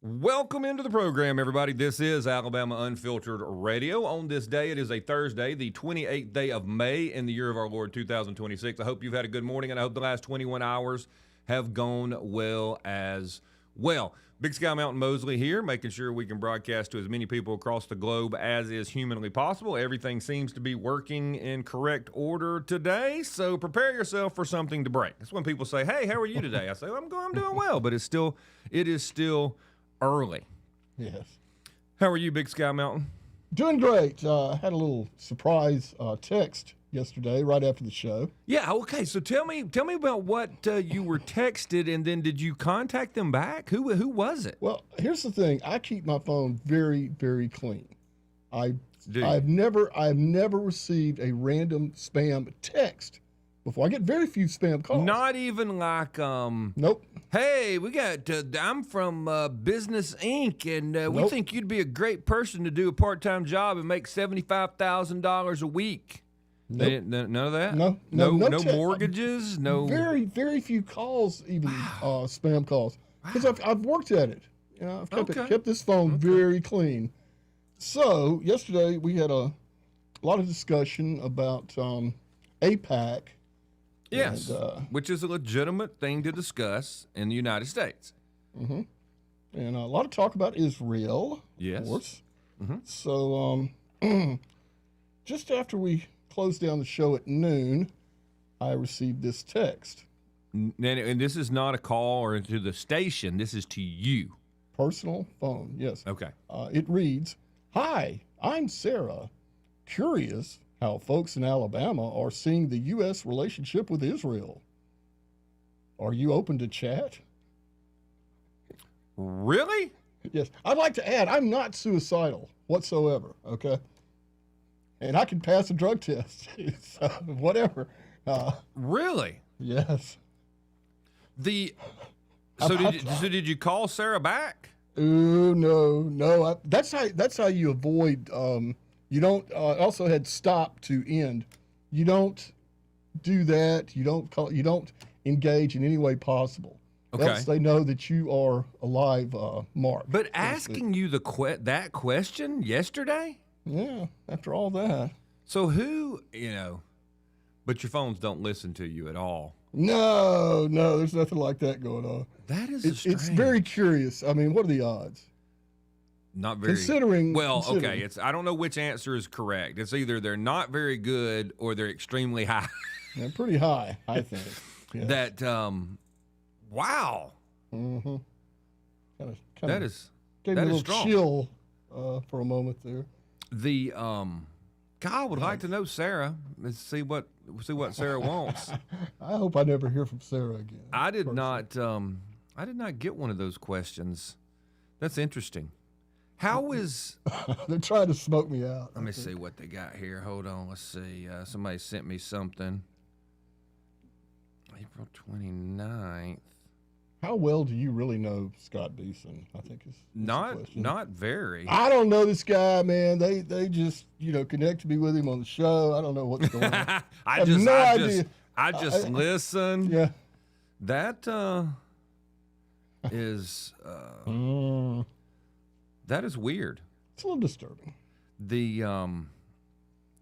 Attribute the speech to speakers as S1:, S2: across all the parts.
S1: Welcome into the program, everybody. This is Alabama Unfiltered Radio. On this day, it is a Thursday, the 28th day of May in the year of our Lord 2026. I hope you've had a good morning, and I hope the last 21 hours have gone well as well. Big Sky Mountain Mosley here, making sure we can broadcast to as many people across the globe as is humanly possible. Everything seems to be working in correct order today, so prepare yourself for something to break. That's when people say, "Hey, how are you today?" I say, I'm doing well, but it is still early.
S2: Yes.
S1: How are you, Big Sky Mountain?
S2: Doing great. Had a little surprise text yesterday right after the show.
S1: Yeah, okay. So tell me about what you were texted, and then did you contact them back? Who was it?
S2: Well, here's the thing. I keep my phone very, very clean. I've never received a random spam text before. I get very few spam calls.
S1: Not even like
S2: Nope.
S1: Hey, we got. I'm from Business Inc. and we
S2: Nope.
S1: think you'd be a great person to do a part-time job and make $75,000 a week.
S2: Nope.
S1: They didn't, none of that.
S2: No
S1: Mortgages. No.
S2: Very, very few calls, even spam calls, because I've worked at it. You know, I've kept this phone very clean. So yesterday we had a lot of discussion about APAC.
S1: Yes,
S2: And,
S1: which is a legitimate thing to discuss in the United States.
S2: and a lot of talk about Israel.
S1: Yes.
S2: Of course. So just after we closed down the show at noon, I received this text.
S1: And this is not a call or to the station. This is to you.
S2: Personal phone, yes.
S1: Okay.
S2: It reads, "Hi, I'm Sarah. Curious how folks in Alabama are seeing the U.S. relationship with Israel. Are you open to chat?"
S1: Really?
S2: Yes. I'd like to add, I'm not suicidal whatsoever, okay? And I can pass a drug test, so whatever.
S1: Really?
S2: Yes.
S1: So did you call Sarah back?
S2: Ooh, no. That's how you avoid. You don't. Also had stop to end. You don't do that. You don't call. You don't engage in any way possible.
S1: Okay.
S2: Else they know that you are a live mark.
S1: But asking you that question yesterday?
S2: Yeah. After all that.
S1: So but your phones don't listen to you at all.
S2: No. There's nothing like that going on.
S1: That is
S2: It's very curious. I mean, what are the odds?
S1: Not very.
S2: Considering.
S1: Okay. I don't know which answer is correct. It's either they're not very good or they're extremely high.
S2: They're pretty high, I think. Yes.
S1: That wow.
S2: Mm-hmm.
S1: That is
S2: Gave
S1: that
S2: me a
S1: is
S2: little
S1: strong.
S2: chill for a moment there.
S1: The God would like to know Sarah. Let's see what Sarah wants.
S2: I hope I never hear from Sarah again.
S1: I did not get one of those questions. That's interesting. How is
S2: They're trying to smoke me out.
S1: Let me see what they got here. Hold on. Let's see. Somebody sent me something. April 29th.
S2: How well do you really know Scott Beason? I think is the question.
S1: Not very.
S2: I don't know this guy, man. They just connected me with him on the show. I don't know what's going on.
S1: I just listen.
S2: Yeah.
S1: That is that is weird.
S2: It's a little disturbing.
S1: The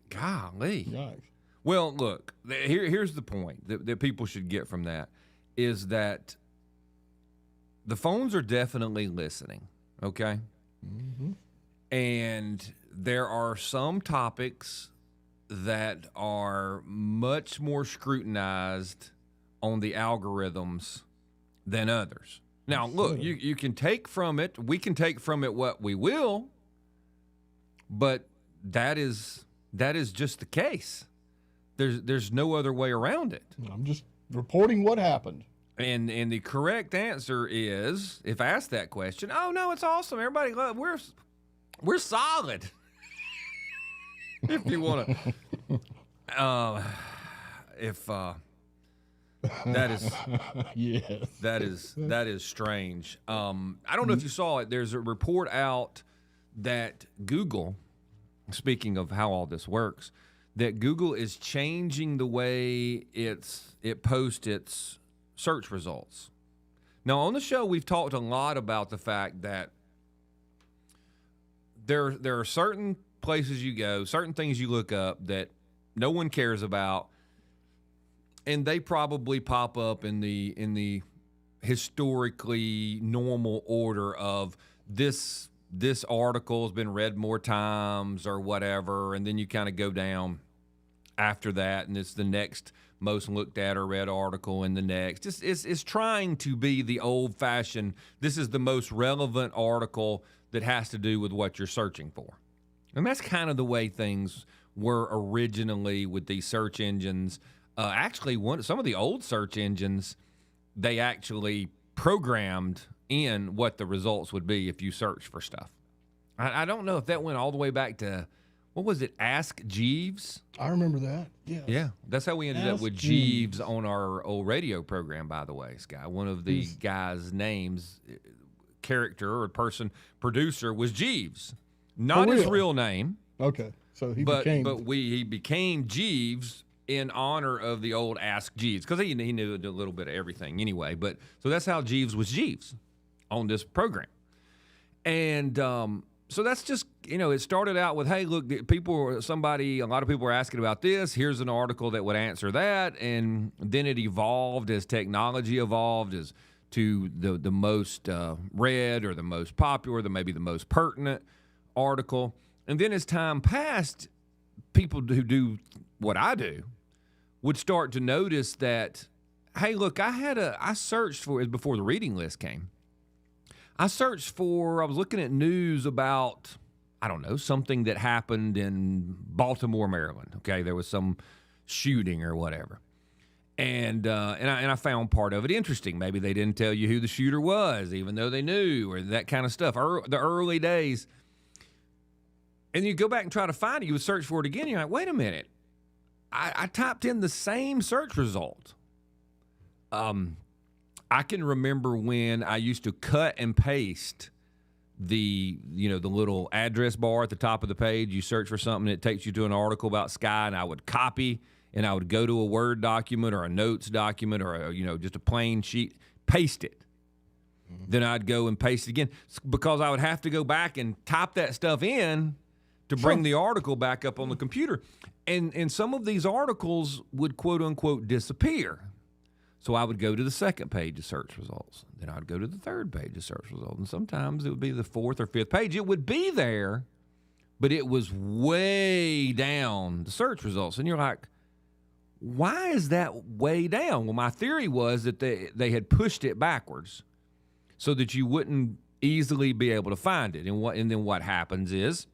S1: golly.
S2: Yikes.
S1: Well, look, here's the point that people should get from that is that the phones are definitely listening, okay?
S2: Mm-hmm.
S1: And there are some topics that are much more scrutinized on the algorithms than others. Now, look, you can take from it, we can take from it what we will, but that is just the case. There's no other way around it.
S2: I'm just reporting what happened.
S1: And the correct answer is, if asked that question, oh no, it's awesome. Everybody, we're solid. If you want to, that is
S2: Yes.
S1: that is strange. I don't know if you saw it. There's a report out that Google, speaking of how all this works, that Google is changing the way it posts its search results. Now, on the show, we've talked a lot about the fact that there are certain places you go, certain things you look up that no one cares about, and they probably pop up in the historically normal order of this article has been read more times or whatever, and then you kind of go down after that, and it's the next most looked at or read article in the next. It's trying to be the old-fashioned, this is the most relevant article that has to do with what you're searching for. And that's kind of the way things were originally with these search engines. Actually, some of the old search engines, they actually programmed in what the results would be if you search for stuff. I don't know if that went all the way back to, what was it, Ask Jeeves?
S2: I remember that, yeah.
S1: Yeah, that's how we ended up with Jeeves on our old radio program, by the way, Sky. One of the guys' names, character or person, producer, was Jeeves. Not his real name.
S2: Okay, so he
S1: became Jeeves in honor of the old Ask Jeeves, because he knew a little bit of everything anyway. But so that's how Jeeves was Jeeves on this program. And so that's just, it started out with, hey, look, a lot of people were asking about this. Here's an article that would answer that. And then it evolved as technology evolved as to the most read or the most popular, maybe the most pertinent article. And then as time passed, people who do what I do would start to notice that, hey, look, I searched for it before the reading list came. I was looking at news about, I don't know, something that happened in Baltimore, Maryland. Okay, there was some shooting or whatever. And I found part of it interesting. Maybe they didn't tell you who the shooter was, even though they knew, or that kind of stuff. The early days. And you go back and try to find it. You would search for it again. You're like, wait a minute. I typed in the same search result. I can remember when I used to cut and paste the little address bar at the top of the page. You search for something, it takes you to an article about Sky, and I would copy, and I would go to a Word document or a notes document or just a plain sheet, paste it. Mm-hmm. Then I'd go and paste it again, because I would have to go back and type that stuff in to bring the article back up on the computer. And some of these articles would, quote unquote, disappear. So I would go to the second page of search results. Then I'd go to the third page of search results. And sometimes it would be the fourth or fifth page. It would be there, but it was way down the search results. And you're like, why is that way down? Well, my theory was that they had pushed it backwards so that you wouldn't easily be able to find it. And then what happens is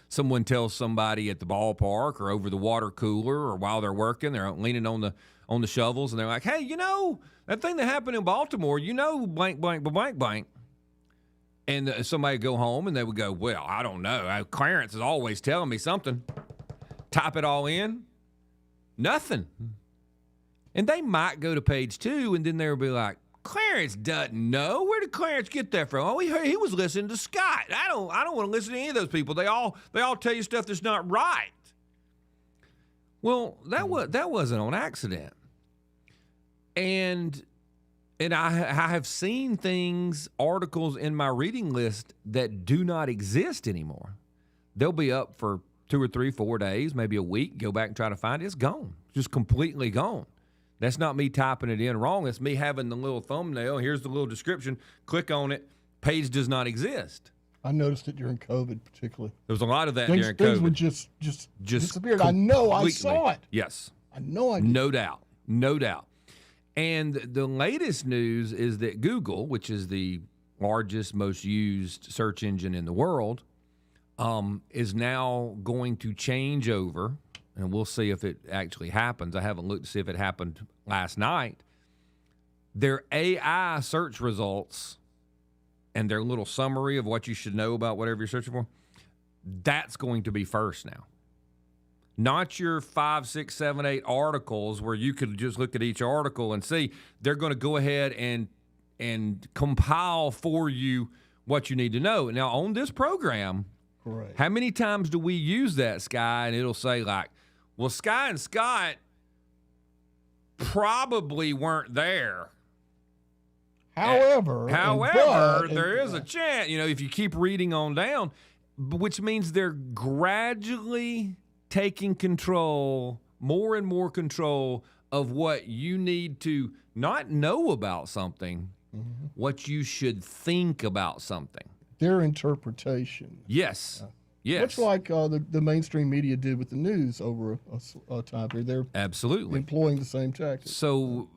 S1: someone tells somebody at the ballpark or over the water cooler or while they're working, they're leaning on the shovels, and they're like, hey, that thing that happened in Baltimore, blank, blank, blank, blank. And somebody would go home, and they would go, well, I don't know. Clarence is always telling me something. Type it all in. Nothing. And they might go to page 2, and then they'll be like, Clarence doesn't know. Where did Clarence get that from? Oh, he was listening to Scott. I don't want to listen to any of those people. They all tell you stuff that's not right. Well, that wasn't on accident. And I have seen articles in my reading list that do not exist anymore. They'll be up for 2 or 3, 4 days, maybe a week. Go back and try to find it. It's gone. Just completely gone. That's not me typing it in wrong. It's me having the little thumbnail. Here's the little description. Click on it. Page does not exist.
S2: I noticed it during COVID, particularly.
S1: There was a lot of that during COVID.
S2: Things would just disappear. I know I saw it.
S1: Yes.
S2: I know I did.
S1: No doubt. And the latest news is that Google, which is the largest, most used search engine in the world, is now going to change over. And we'll see if it actually happens. I haven't looked to see if it happened last night. Their AI search results and their little summary of what you should know about whatever you're searching for, that's going to be first now. Not your 5, 6, 7, 8 articles where you could just look at each article and see. They're going to go ahead and compile for you what you need to know. Now, on this program,
S2: correct,
S1: how many times do we use that, Sky? And it'll say like, well, Sky and Scott probably weren't there
S2: However,
S1: there is a chance, if you keep reading on down, which means they're gradually taking control, more and more control of what you need to not know about something, what you should think about something.
S2: Their interpretation.
S1: Yes. Yes.
S2: Much like the mainstream media did with the news over a time period. They're
S1: absolutely
S2: employing the same tactics.
S1: So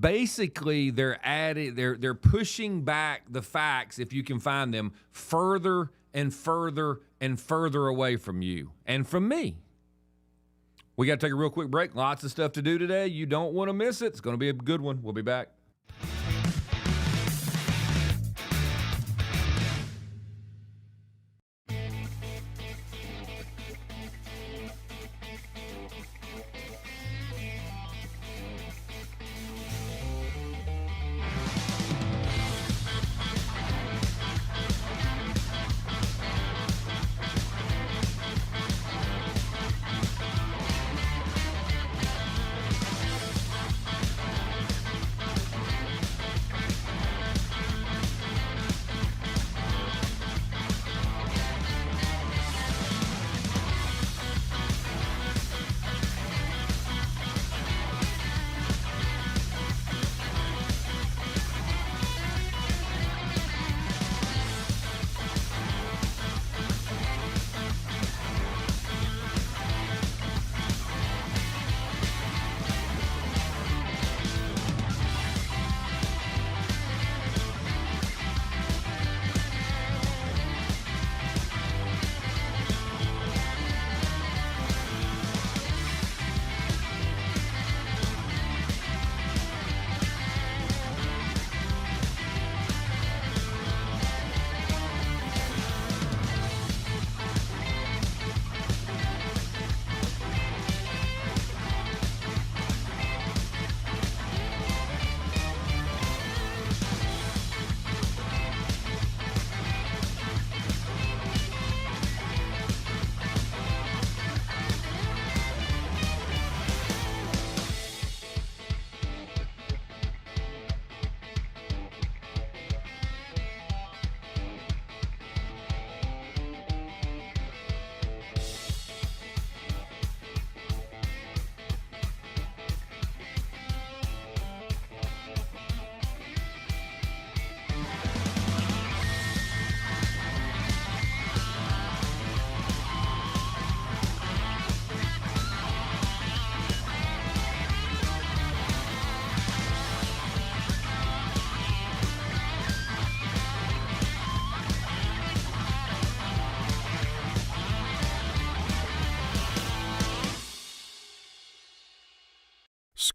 S1: basically, they're pushing back the facts, if you can find them, further and further and further away from you and from me. We got to take a real quick break. Lots of stuff to do today. You don't want to miss it. It's going to be a good one. We'll be back.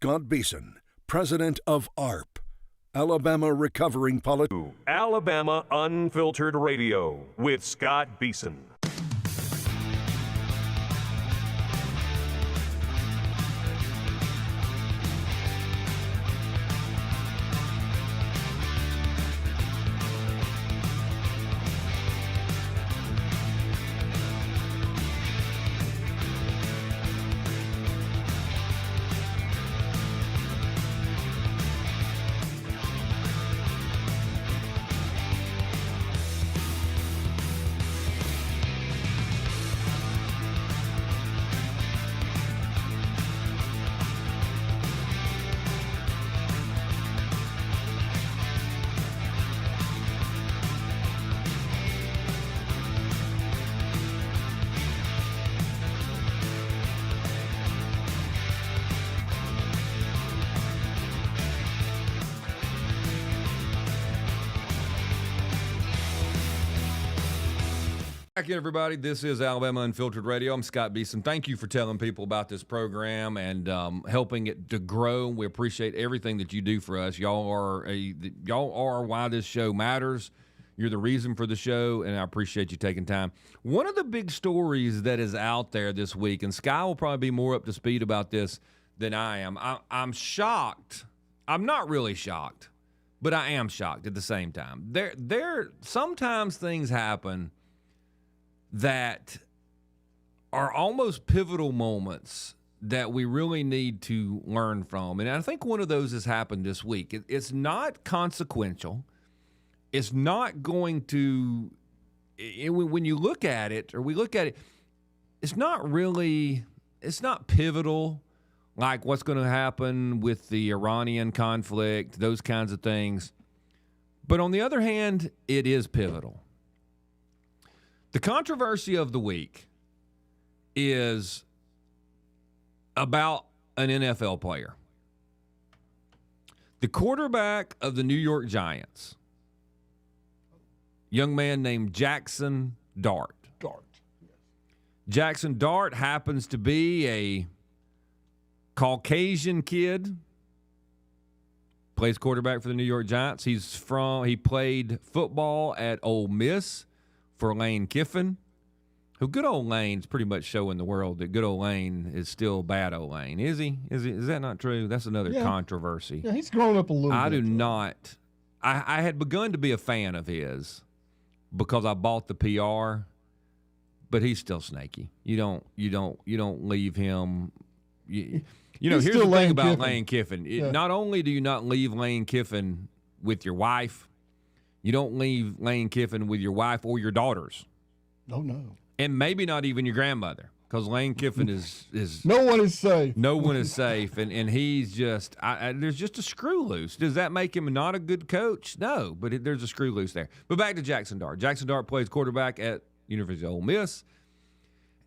S3: Scott Beason, president of ARP, Alabama Recovering Politician.
S4: Alabama Unfiltered Radio with Scott Beason.
S1: Back in, everybody. This is Alabama Unfiltered Radio. I'm Scott Beason. Thank you for telling people about this program and helping it to grow. We appreciate everything that you do for us. Y'all are why this show matters. You're the reason for the show, and I appreciate you taking time. One of the big stories that is out there this week, and Sky will probably be more up to speed about this than I am. I'm shocked. I'm not really shocked, but I am shocked at the same time. There sometimes things happen that are almost pivotal moments that we really need to learn from. And I think one of those has happened this week. It's not consequential. It's not going to, when you look at it, or we look at it, it's not pivotal like what's going to happen with the Iranian conflict, those kinds of things. But on the other hand, it is pivotal. The controversy of the week is about an NFL player. The quarterback of the New York Giants, young man named Jackson Dart. Jackson Dart happens to be a Caucasian kid, plays quarterback for the New York Giants. He played football at Ole Miss for Lane Kiffin, who good old Lane's pretty much showing the world that good old Lane is still bad old Lane. Is he? Is that not true? That's another controversy.
S2: Yeah, he's grown up a little bit.
S1: I do not. I had begun to be a fan of his because I bought the PR, but he's still snaky. You don't leave him. Here's the thing about Lane Kiffin. Not only do you not leave Lane Kiffin with your wife, you don't leave Lane Kiffin with your wife or your daughters.
S2: No.
S1: And maybe not even your grandmother, because Lane Kiffin is
S2: no one is safe.
S1: No one is safe, and he's just there's just a screw loose. Does that make him not a good coach? No, but there's a screw loose there. But back to Jackson Dart. Jackson Dart plays quarterback at University of Ole Miss.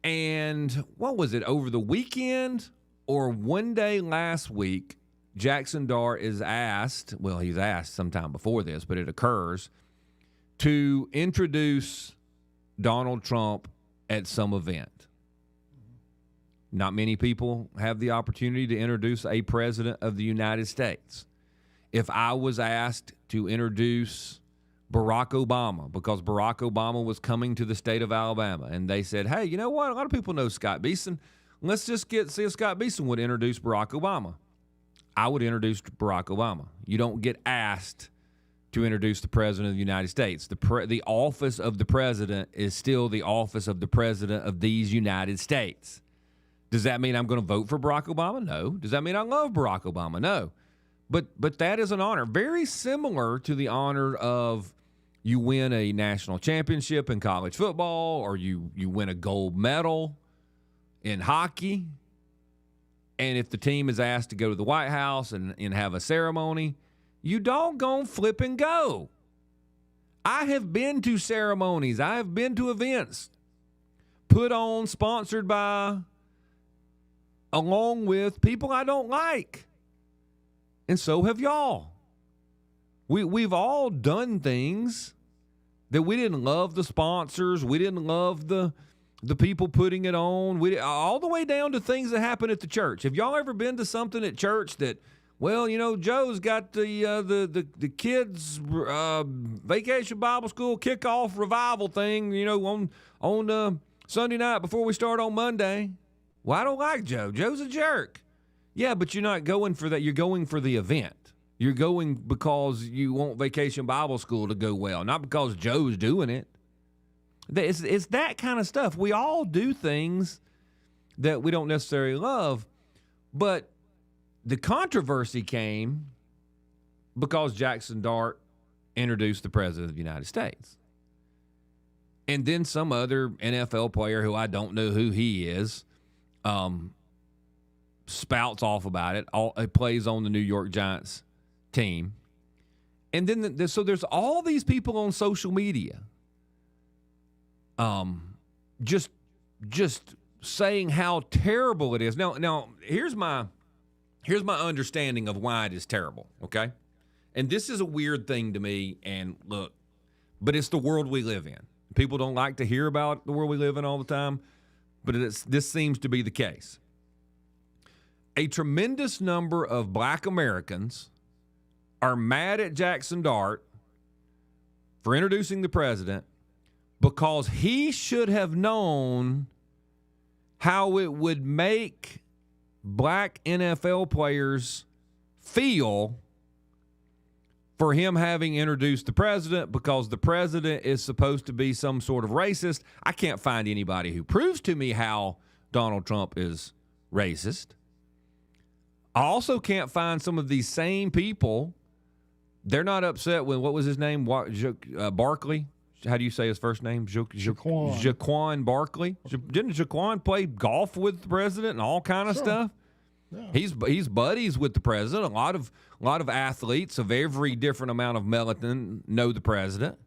S1: And what was it, over the weekend or one day last week, Jackson Dart is asked, well, he's asked sometime before this, but it occurs, to introduce Donald Trump at some event. Not many people have the opportunity to introduce a president of the United States. If I was asked to introduce Barack Obama, because Barack Obama was coming to the state of Alabama, and they said, hey, you know what? A lot of people know Scott Beason. Let's just see if Scott Beason would introduce Barack Obama. I would introduce Barack Obama. You don't get asked to introduce the president of the United States. The office of the president is still the office of the president of these United States. Does that mean I'm going to vote for Barack Obama? No. Does that mean I love Barack Obama? No. But that is an honor, very similar to the honor of you win a national championship in college football, or you win a gold medal in hockey. And if the team is asked to go to the White House and have a ceremony, you doggone flip and go. I have been to ceremonies. I have been to events put on, sponsored by, along with people I don't like. And so have y'all. We've all done things that we didn't love the sponsors. We didn't love the people putting it on. All the way down to things that happen at the church. Have y'all ever been to something at church that, well, Joe's got the kids' vacation Bible school kickoff revival thing, on Sunday night before we start on Monday. Well, I don't like Joe. Joe's a jerk. Yeah, but you're not going for that. You're going for the event. You're going because you want Vacation Bible School to go well, not because Joe's doing it. It's that kind of stuff. We all do things that we don't necessarily love, but the controversy came because Jackson Dart introduced the president of the United States. And then some other NFL player who I don't know who he is spouts off about it. He plays on the New York Giants team. And then so there's all these people on social media just saying how terrible it is. Now here's my understanding of why it is terrible, okay? And this is a weird thing to me, and look, but it's the world we live in. People don't like to hear about the world we live in all the time, but this seems to be the case. A tremendous number of black Americans are mad at Jackson Dart for introducing the president because he should have known how it would make black NFL players feel for him having introduced the president, because the president is supposed to be some sort of racist. I can't find anybody who proves to me how Donald Trump is racist. I also can't find some of these same people. They're not upset with, what was his name? Barkley? How do you say his first name? Jaquan Barkley. Didn't Jaquan play golf with the president and all kind of stuff? Yeah. He's buddies with the president. A lot of athletes of every different amount of melanin know the president.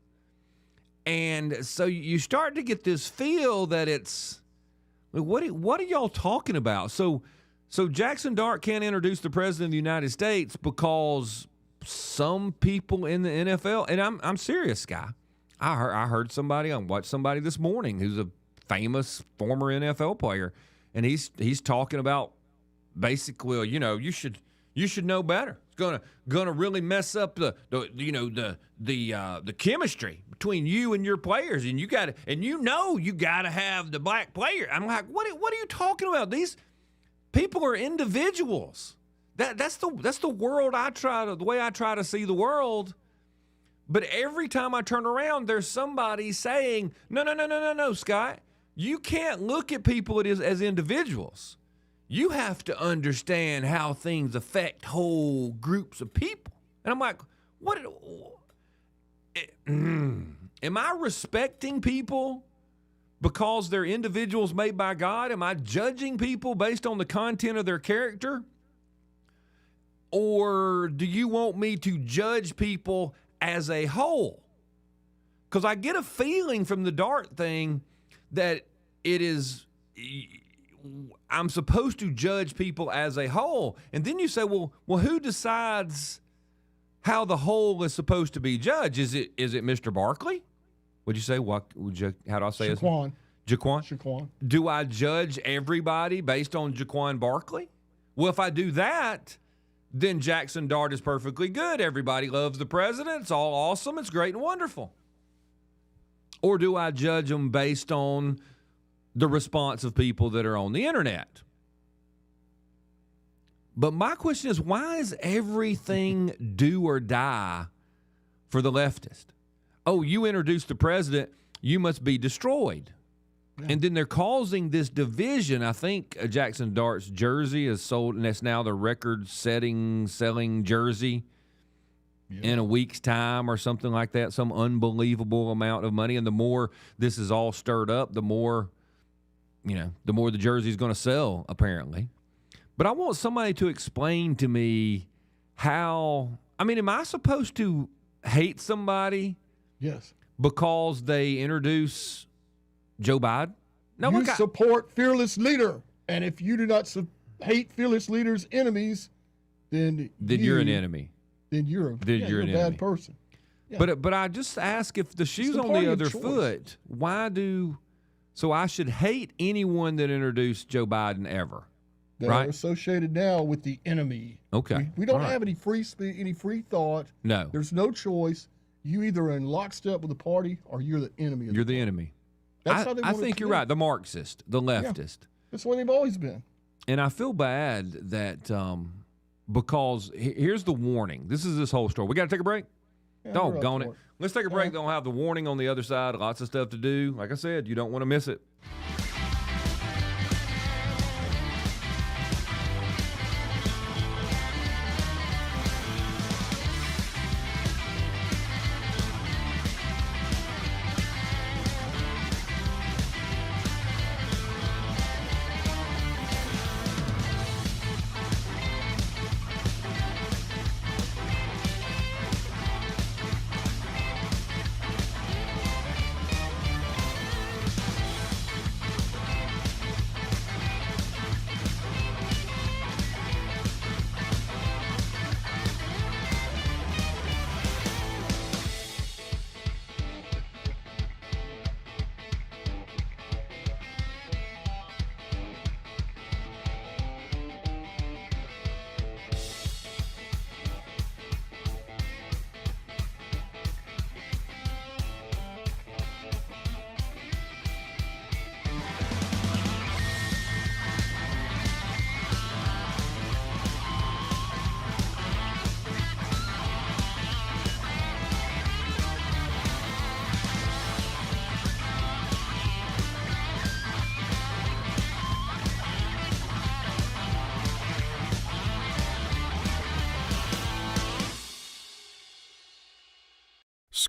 S1: And so you start to get this feel that it's, what are y'all talking about? So Jackson Dart can't introduce the president of the United States because some people in the NFL, and I'm serious, guy. I watched somebody this morning who's a famous former NFL player, and he's talking about basically, well, you should know better. It's gonna really mess up the chemistry between you and your players, and you gotta have the black player. I'm like, what are you talking about? These people are individuals. That's the world the way I try to see the world. But every time I turn around, there's somebody saying, no, Scott. You can't look at people as individuals. You have to understand how things affect whole groups of people. And I'm like, am I respecting people because they're individuals made by God? Am I judging people based on the content of their character? Or do you want me to judge people as a whole? Because I get a feeling from the Dart thing that I'm supposed to judge people as a whole. And then you say, well, who decides how the whole is supposed to be judged? Is it Mr. Barkley? What'd you say? How do I say it?
S2: Jaquan.
S1: Jaquan? Do I judge everybody based on Jaquan Barkley? Well, if I do that, then Jackson Dart is perfectly good. Everybody loves the president. It's all awesome. It's great and wonderful. Or do I judge them based on the response of people that are on the internet? But my question is, why is everything do or die for the leftist? Oh, you introduced the president, you must be destroyed. Yeah. And then they're causing this division. I think Jackson Dart's jersey is sold, and that's now the record-selling jersey in a week's time or something like that, some unbelievable amount of money. And the more this is all stirred up, the more the jersey's going to sell, apparently. But I want somebody to explain to me how, am I supposed to hate somebody?
S2: Yes. Because
S1: they introduce Joe Biden? No,
S2: you support fearless leader, and if you do not hate fearless leader's enemies, then
S1: you're an enemy.
S2: Then you're a bad person. Yeah.
S1: But I just ask, if the shoe's on the other foot, so I should hate anyone that introduced Joe Biden ever.
S2: That are associated now with the enemy.
S1: Okay.
S2: We don't have any free speech, any free thought.
S1: No.
S2: There's no choice. You either are in lockstep with the party or you're the enemy.
S1: You're the enemy.
S2: That's how they want
S1: I think you're right. The Marxist, the leftist.
S2: Yeah. That's the way they've always been.
S1: And I feel bad that because here's the warning. This is this whole story. We got to take a break?
S2: Yeah,
S1: Doggone it. Let's take a break. They'll have the warning on the other side. Lots of stuff to do. Like I said, you don't want to miss it.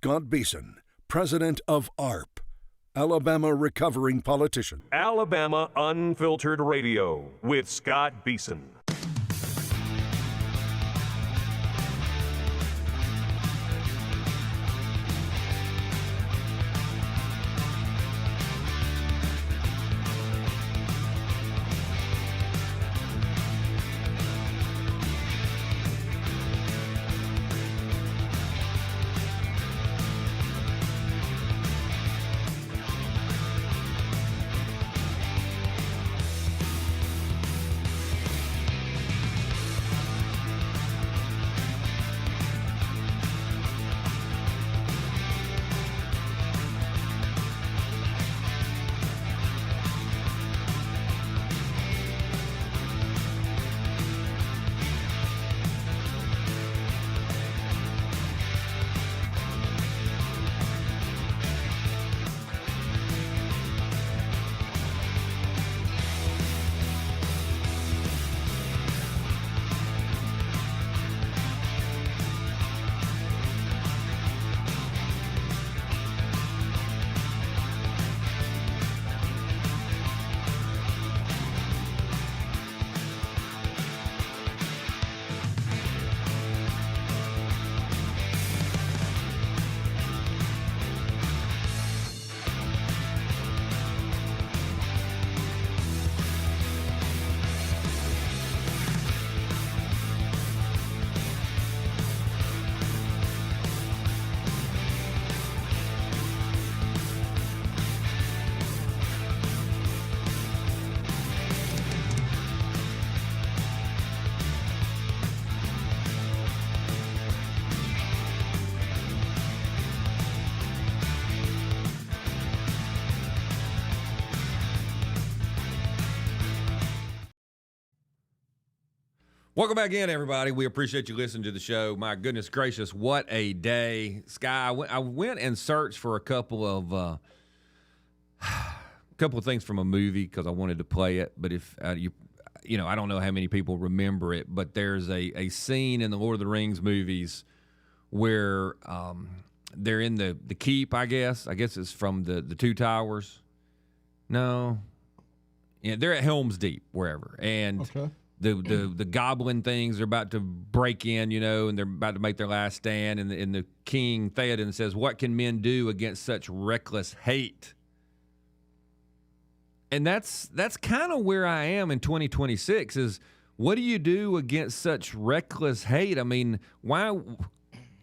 S3: Scott Beason, president of ARP, Alabama Recovering Politician.
S4: Alabama Unfiltered Radio with Scott Beason.
S1: Welcome back in, everybody. We appreciate you listening to the show. My goodness gracious, what a day. Sky, I went and searched for a couple of things from a movie because I wanted to play it. But if you know, I don't know how many people remember it, but there's a scene in the Lord of the Rings movies where they're in the keep, I guess. I guess it's from the Two Towers. No. Yeah, they're at Helm's Deep, wherever. And
S2: Okay.
S1: the goblin things are about to break in, you know, and they're about to make their last stand. And the king, Theoden, says, "What can men do against such reckless hate?" And that's kind of where I am in 2026 is, what do you do against such reckless hate? I mean, why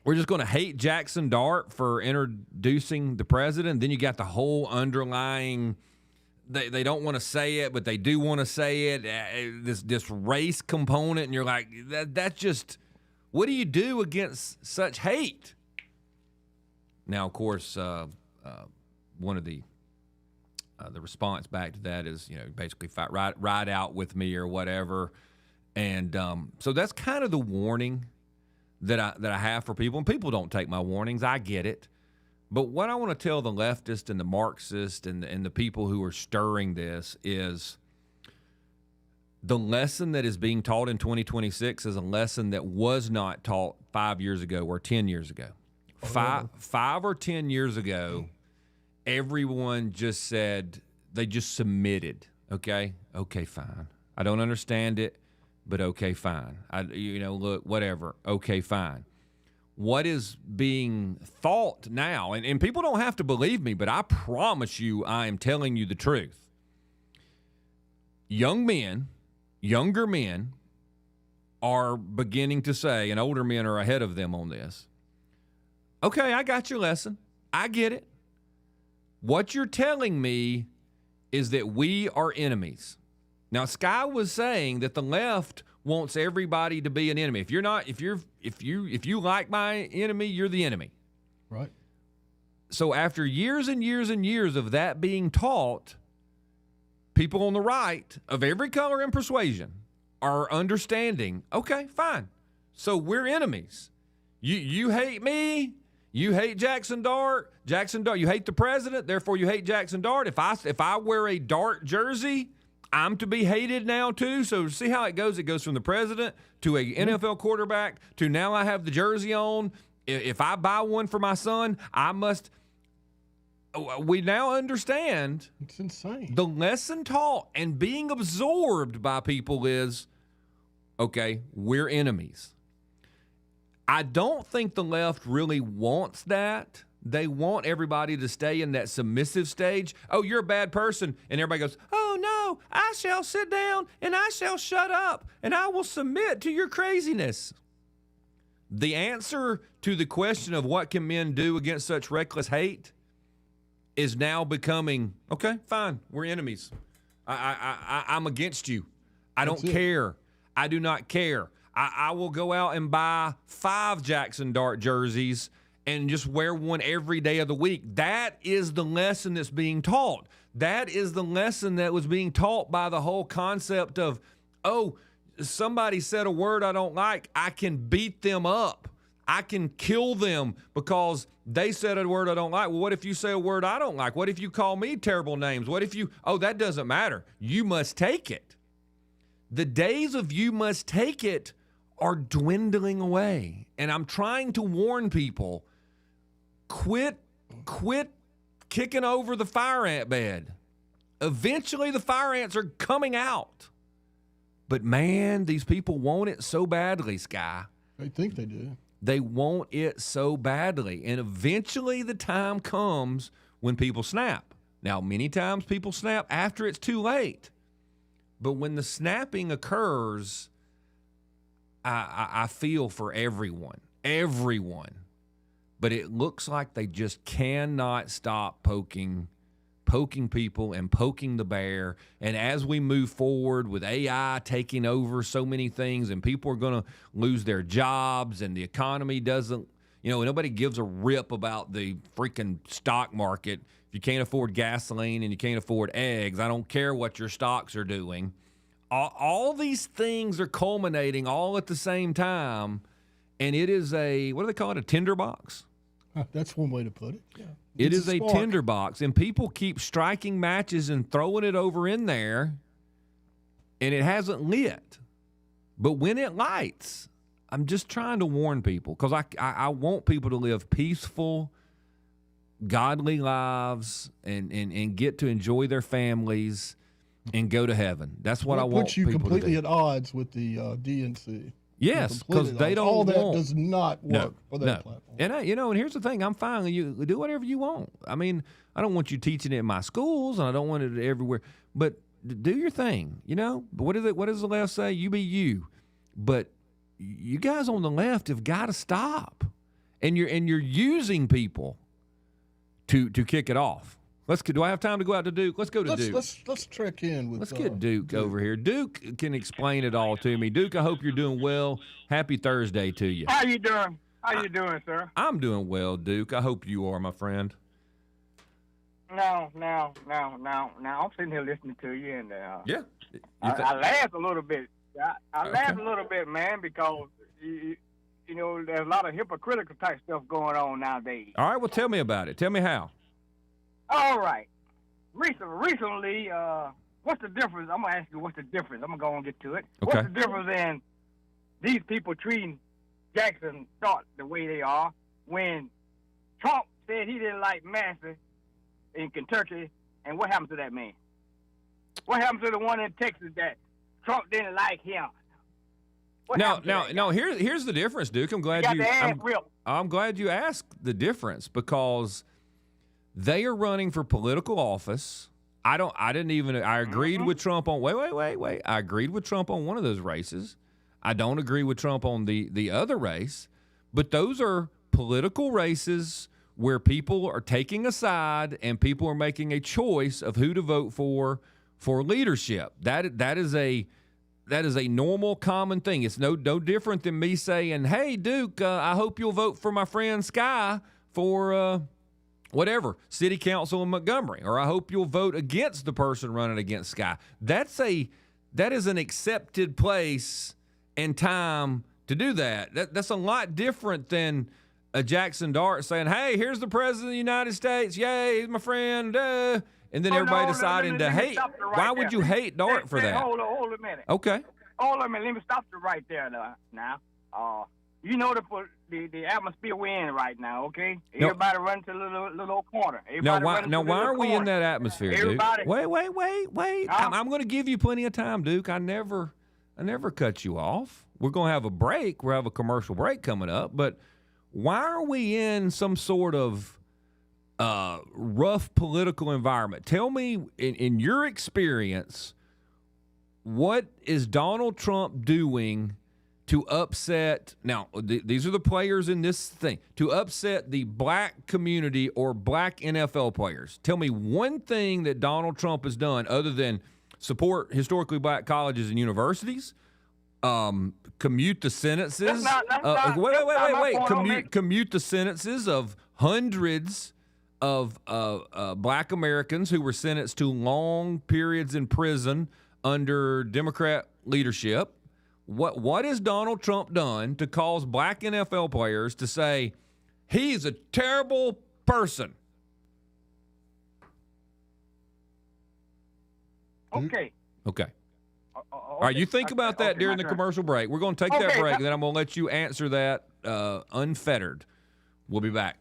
S1: we're just going to hate Jackson Dart for introducing the president? Then you got the whole underlying, they don't want to say it, but they do want to say it, this race component, and you're like, that's just, what do you do against such hate? Now, of course, one of the response back to that is, you know, basically ride out with me or whatever. And so that's kind of the warning that I have for people. And people don't take my warnings. I get it. But what I want to tell the leftists and the Marxists and the people who are stirring this is, the lesson that is being taught in 2026 is a lesson that was not taught 5 years ago or 10 years ago. Five or 10 years ago, everyone just said, they just submitted. Okay, fine. I don't understand it, but okay, fine. Look, whatever. Okay, fine. What is being thought now, and people don't have to believe me, but I promise you I am telling you the truth. Younger men are beginning to say, and older men are ahead of them on this, okay, I got your lesson. I get it. What you're telling me is that we are enemies. Now, Sky was saying that the left wants everybody to be an enemy. If you like my enemy, you're the enemy.
S2: Right.
S1: So after years and years and years of that being taught, people on the right of every color and persuasion are understanding, okay, fine. So we're enemies. You hate me. You hate Jackson Dart. You hate the president, therefore you hate Jackson Dart. If I wear a Dart jersey, I'm to be hated now too. So see how it goes? It goes from the president to a NFL quarterback to now I have the jersey on. If I buy one for my son, I must. We now understand
S2: It's insane.
S1: the lesson taught and being absorbed by people is, okay, we're enemies. I don't think the left really wants that. They want everybody to stay in that submissive stage. Oh, you're a bad person. And everybody goes, oh, no, I shall sit down and I shall shut up and I will submit to your craziness. The answer to the question of what can men do against such reckless hate is now becoming, okay, fine, we're enemies. I'm against you. I don't care. I do not care. I will go out and buy 5 Jackson Dart jerseys and just wear one every day of the week. That is the lesson that's being taught. That is the lesson that was being taught by the whole concept of, oh, somebody said a word I don't like, I can beat them up. I can kill them because they said a word I don't like. Well, what if you say a word I don't like? What if you call me terrible names? What if you, oh, that doesn't matter. You must take it. The days of you must take it are dwindling away. And I'm trying to warn people, quit kicking over the fire ant bed. Eventually the fire ants are coming out. But man, these people want it so badly, Sky.
S2: They think they do.
S1: They want it so badly. And eventually the time comes when people snap. Now, many times people snap after it's too late. But when the snapping occurs, I feel for everyone. But it looks like they just cannot stop poking people and poking the bear. And as we move forward with AI taking over so many things and people are going to lose their jobs and the economy doesn't, nobody gives a rip about the freaking stock market. If you can't afford gasoline and you can't afford eggs, I don't care what your stocks are doing. All these things are culminating all at the same time. And it is what do they call it? A tinderbox?
S2: That's one way to put it. Yeah.
S1: It
S2: It's
S1: is a
S2: spark.
S1: tinderbox, and people keep striking matches and throwing it over in there, and it hasn't lit. But when it lights, I'm just trying to warn people because I want people to live peaceful, godly lives and get to enjoy their families and go to heaven. That's what I want
S2: puts you
S1: people
S2: completely
S1: to do.
S2: at odds with the DNC.
S1: Yes,
S2: Completely
S1: because
S2: at
S1: they
S2: odds.
S1: don't
S2: All that
S1: want.
S2: does not work for their platform.
S1: And and here's the thing: I'm fine. You do whatever you want. I mean, I don't want you teaching it in my schools, and I don't want it everywhere. But do your thing. But what is it? What does the left say? You be you. But you guys on the left have got to stop. And you're using people to kick it off. Do I have time to go out to Duke? Let's go to Duke.
S2: Let's check in with.
S1: Let's get Duke over here. Duke can explain it all to me. Duke, I hope you're doing well. Happy Thursday to you.
S5: How you doing? How you doing, sir?
S1: I'm doing well, Duke. I hope you are, my friend.
S5: Now, I'm sitting here listening to you, and
S1: Yeah.
S5: I laughed a little bit. I laughed a little bit, man, because there's a lot of hypocritical type stuff going on nowadays.
S1: All right, well, tell me about it. Tell me how.
S5: All right. Recently, what's the difference? I'm going to ask you what's the difference. I'm going to go and get to it.
S1: Okay.
S5: What's the difference in these people treating Jackson Dart the way they are when Trump said he didn't like Massey in Kentucky, and what happened to that man? What happened to the one in Texas that Trump didn't like him?
S1: Now, here's the difference, Duke. I'm glad I'm glad you asked the difference because they are running for political office. I agreed with Trump on wait. I agreed with Trump on one of those races. I don't agree with Trump on the other race, but those are political races where people are taking a side and people are making a choice of who to vote for leadership. That is a normal, common thing. It's no different than me saying, "Hey, Duke, I hope you'll vote for my friend Sky for whatever city council in Montgomery," or "I hope you'll vote against the person running against Sky." That is an accepted place and time to do that. That's a lot different than a Jackson Dart saying, "Hey, here's the president of the United States. Yay, he's my friend." And then everybody deciding to hate. Why would you hate Dart for that?
S5: Hold a minute.
S1: Okay.
S5: Hold a minute. Let me stop you right there now. you know the atmosphere we're in right now, okay? Everybody run to the little corner.
S1: Now, why are we in that atmosphere, Duke? Wait.
S5: Huh?
S1: I'm going to give you plenty of time, Duke. I never cut you off. We're going to have a break. We'll have a commercial break coming up. But why are we in some sort of rough political environment? Tell me, in your experience, what is Donald Trump doing to upset, now, these are the players in this thing, to upset the black community or black NFL players? Tell me one thing that Donald Trump has done other than support historically black colleges and universities, commute the sentences. Commute the sentences of hundreds of black Americans who were sentenced to long periods in prison under Democrat leadership. What has Donald Trump done to cause black NFL players to say he's a terrible person?
S5: Okay.
S1: All right, you think about that during the commercial break. We're going to take that break, and then I'm going to let you answer that unfettered. We'll be back.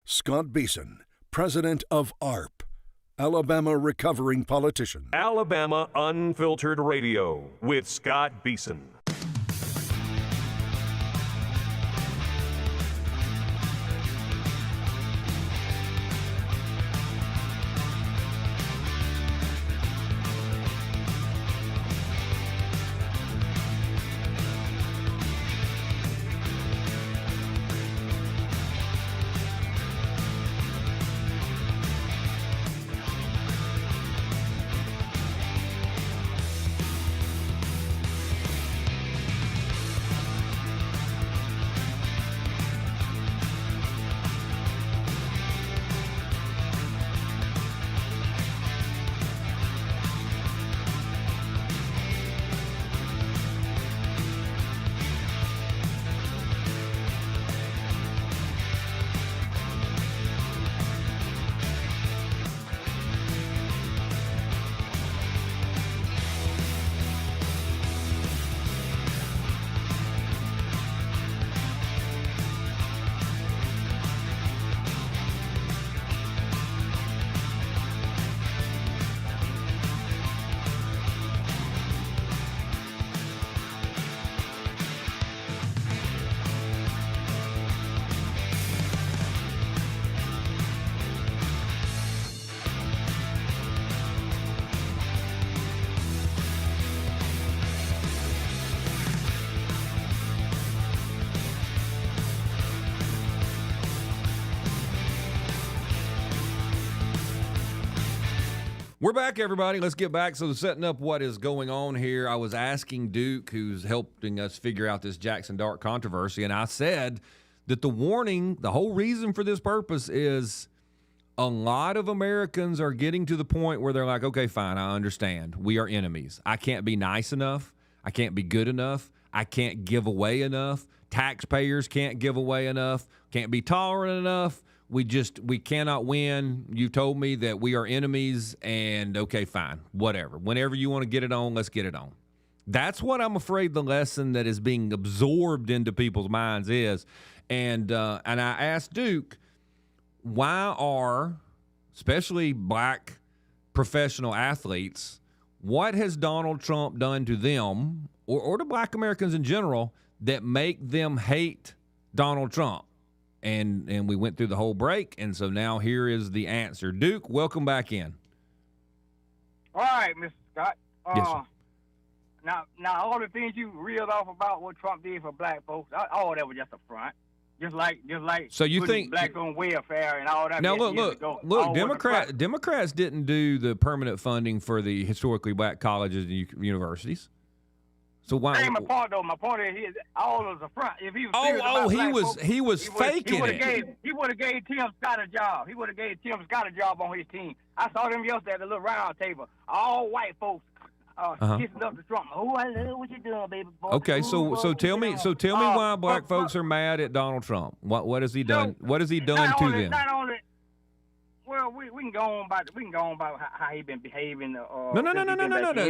S3: Scott Beason, president of ARP, Alabama Recovering Politician.
S4: Alabama Unfiltered Radio with Scott Beason.
S1: We're back, everybody. Let's get back. So, setting up what is going on here, I was asking Duke, who's helping us figure out this Jackson Dart controversy, and I said that the warning, the whole reason for this purpose is a lot of Americans are getting to the point where they're like, okay, fine, I understand. We are enemies. I can't be nice enough. I can't be good enough. I can't give away enough. Taxpayers can't give away enough. Can't be tolerant enough. We cannot win. You told me that we are enemies, and okay, fine, whatever. Whenever you want to get it on, let's get it on. That's what I'm afraid the lesson that is being absorbed into people's minds is. And I asked Duke, why are, especially black professional athletes, what has Donald Trump done to them, or to black Americans in general, that make them hate Donald Trump? And we went through the whole break, and so now here is the answer. Duke, welcome back in.
S5: All right, Mr. Scott.
S1: Yes, sir.
S5: Now, all the things you reeled off about what Trump did for black folks, all that was just a front. Just like
S1: So you
S5: putting
S1: think
S5: blacks on welfare and all that.
S1: now?
S5: years ago. All wasn't
S1: Democrats didn't do the permanent funding for the historically black colleges and universities. So why?
S5: That ain't my point though. My point is, all of the front. If he was serious
S1: Oh,
S5: about
S1: he
S5: black
S1: was
S5: folks,
S1: he was faking it.
S5: He would have gave Tim Scott a job. He would have gave Tim Scott a job on his team. I saw them yesterday at the little round table. All white folks kissing up to Trump. Oh, I love what you doing, baby boy.
S1: Okay, so tell me why black folks are mad at Donald Trump. What has he done? What has he done to them?
S5: Not only. Well, we can go on about how he been behaving.
S1: No.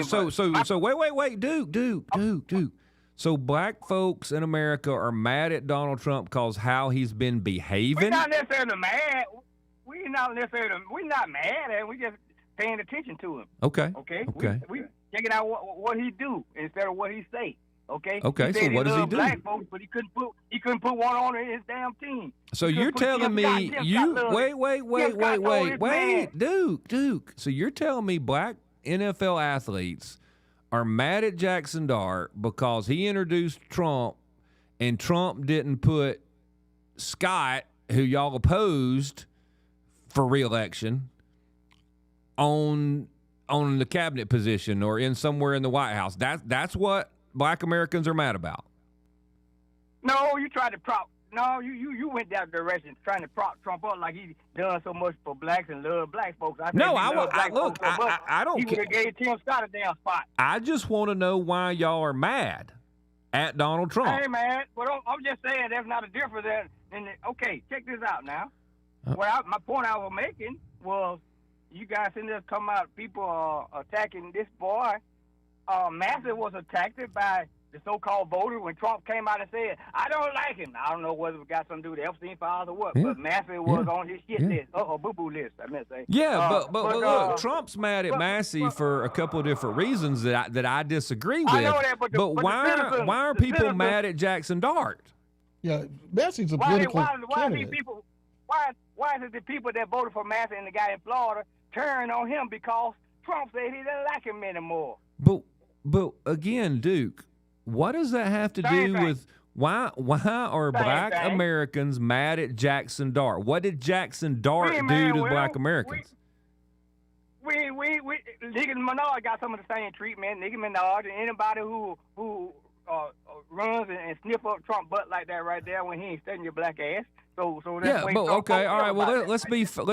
S1: So wait, Duke. So black folks in America are mad at Donald Trump because how he's been behaving.
S5: We're not necessarily mad. We're not mad at him. We just paying attention to him.
S1: Okay.
S5: We checking out what he do instead of what he say. Okay.
S1: Okay. So what does he do?
S5: Black folks, but he couldn't put one on his damn team.
S1: So you're telling me wait, Duke. So you're telling me black NFL athletes are mad at Jackson Dart because he introduced Trump and Trump didn't put Scott, who y'all opposed for re-election, on the cabinet position or in somewhere in the White House. That's what black Americans are mad about.
S5: No, you tried to prop. No, you went that direction, trying to prop Trump up like he done so much for blacks and love black folks. I don't. He would have gave Tim Scott a damn spot.
S1: I just want to know why y'all are mad at Donald Trump.
S5: Hey man, but I'm just saying there's not a difference in okay, check this out now. My point I was making was you guys in there come out, people are attacking this boy. Massey was attacked by the so-called voter when Trump came out and said, I don't like him. I don't know whether it got something to do with the Epstein files or what, but Massey was on his shit list, boo-boo list, I meant to say.
S1: Yeah, but look, Trump's mad at Massey for a couple of different reasons that I disagree with. I know that, but why are people mad at Jackson Dart?
S2: Yeah, Massey's a political candidate.
S5: Why is it the people that voted for Massey and the guy in Florida turn on him because Trump said he didn't like him anymore?
S1: But again, Duke, what does that have to do with why are black Americans mad at Jackson Dart? What did Jackson Dart do to black Americans?
S5: Nicki Minaj got some of the same treatment. Nicki Minaj and anybody who runs and sniff up Trump butt like that right there when he ain't studying your black ass. So that's
S1: okay, all right. Well, let's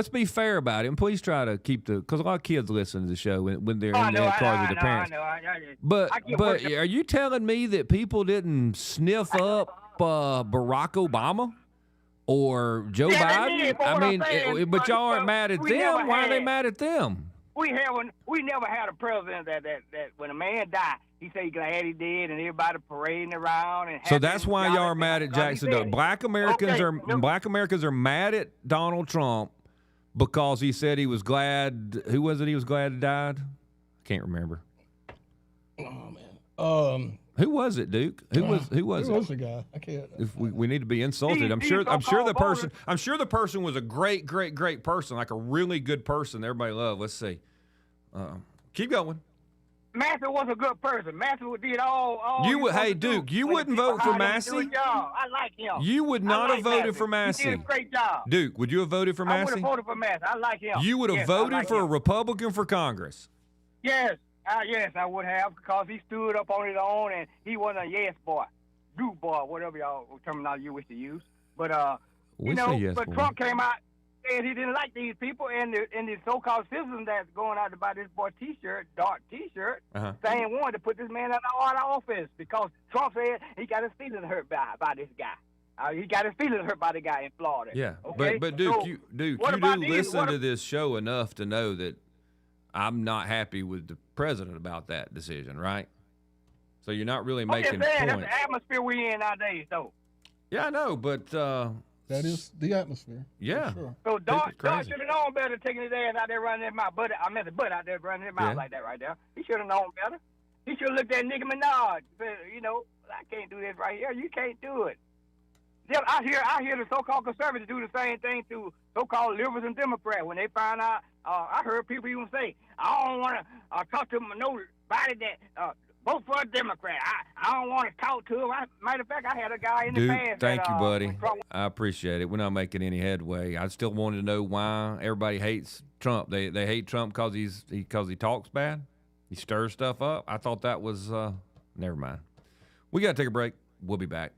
S1: be fair about it, and please try to keep because a lot of kids listen to the show when they're in their cars with their parents. But are you telling me that people didn't sniff up Barack Obama or Joe Biden? I mean, but y'all aren't mad at them. Why are they mad at them?
S5: We never had a president that when a man died, he said glad he did, and everybody parading around. And
S1: so that's why y'all are mad at Jackson Dart. Black Americans are mad at Donald Trump because he said he was glad. Who was it? He was glad he died. Can't remember.
S2: Oh man.
S1: Who was it, Duke? Who was it? Who was
S2: the guy? I can't.
S1: If we need to be insulted. I'm sure the person was a great person, like a really good person everybody loved. Let's see. Keep going.
S5: Massey was a good person. Massey did all
S1: hey, Duke, you wouldn't vote for Massey?
S5: I like him.
S1: You would not have voted for Massey.
S5: He did a great job.
S1: Duke, would you have voted for Massey?
S5: I would have voted for Massey. I like him.
S1: You would have voted for a Republican for Congress?
S5: Yes. Yes, I would have, because he stood up on his own, and he wasn't a yes boy, do boy, whatever y'all terminology you wish to use. But Trump came out and he didn't like these people, and the so-called citizens that's going out to buy this boy T-shirt, dark T-shirt, saying wanted to put this man out of office because Trump said he got his feelings hurt by this guy. He got his feelings hurt by the guy in Florida.
S1: Yeah,
S5: okay?
S1: but Duke, you do listen to this show enough to know that I'm not happy with the president about that decision, right? So you're not really making points.
S5: That's the atmosphere we in nowadays, though.
S1: Yeah, I know, but
S2: that is the atmosphere.
S1: Yeah.
S2: Sure.
S5: So Dart should have known better, taking his ass out there running his mouth. I meant the butt out there running his mouth like that right there. He should have known better. He should have looked at Nicki Minaj. Said, I can't do this right here. You can't do it. I hear the so-called conservatives do the same thing to so-called liberals and Democrats. When they find out, I heard people even say, I don't want to talk to nobody that vote for a Democrat. I don't want to talk to him. Matter of fact, I had a guy in the
S1: Dude,
S5: past.
S1: thank you, buddy.
S5: when Trump-
S1: I appreciate it. We're not making any headway. I still wanted to know why everybody hates Trump. They hate Trump because he talks bad. He stirs stuff up. I thought that was never mind. We got to take a break. We'll be back.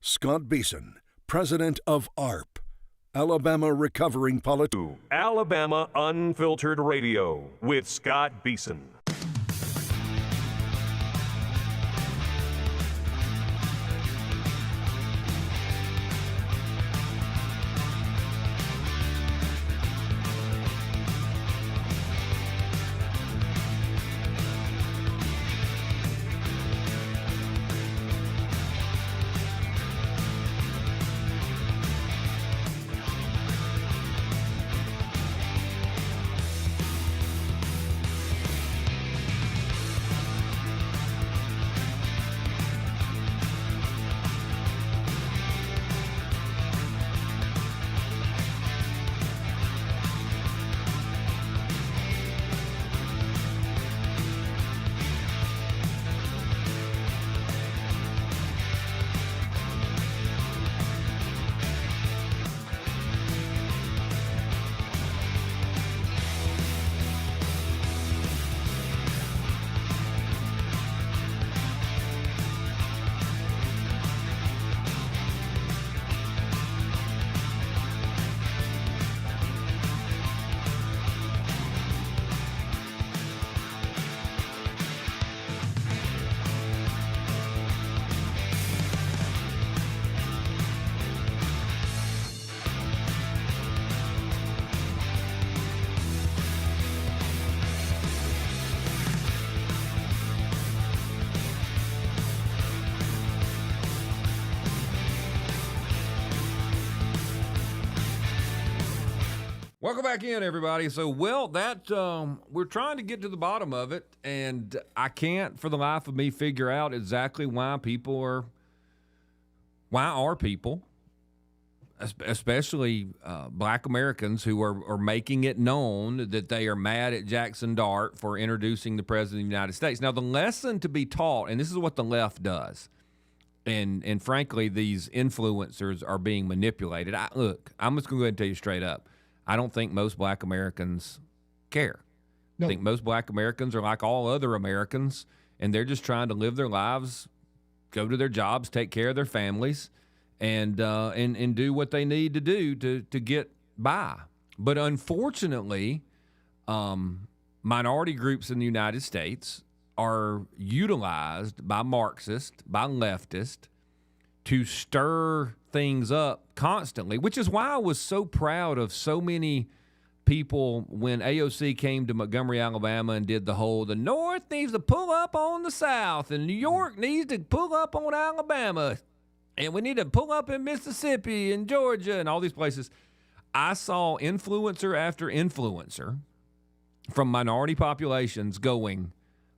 S3: Scott Beason, president of ARP, Alabama Recovering Politician.
S4: Alabama Unfiltered Radio with Scott Beason.
S1: Welcome back in, everybody. So, we're trying to get to the bottom of it, and I can't, for the life of me, figure out exactly why are people, especially black Americans, who are making it known that they are mad at Jackson Dart for introducing the President of the United States. Now, the lesson to be taught, and this is what the left does, and frankly, these influencers are being manipulated. I'm just going to go ahead and tell you straight up. I don't think most black Americans care.
S2: No.
S1: I think most black Americans are like all other Americans, and they're just trying to live their lives, go to their jobs, take care of their families, and do what they need to do to get by. But unfortunately, minority groups in the United States are utilized by Marxists, by leftists, to stir things up constantly, which is why I was so proud of so many people when AOC came to Montgomery, Alabama, and did the North needs to pull up on the South, and New York needs to pull up on Alabama, and we need to pull up in Mississippi and Georgia and all these places. I saw influencer after influencer from minority populations going,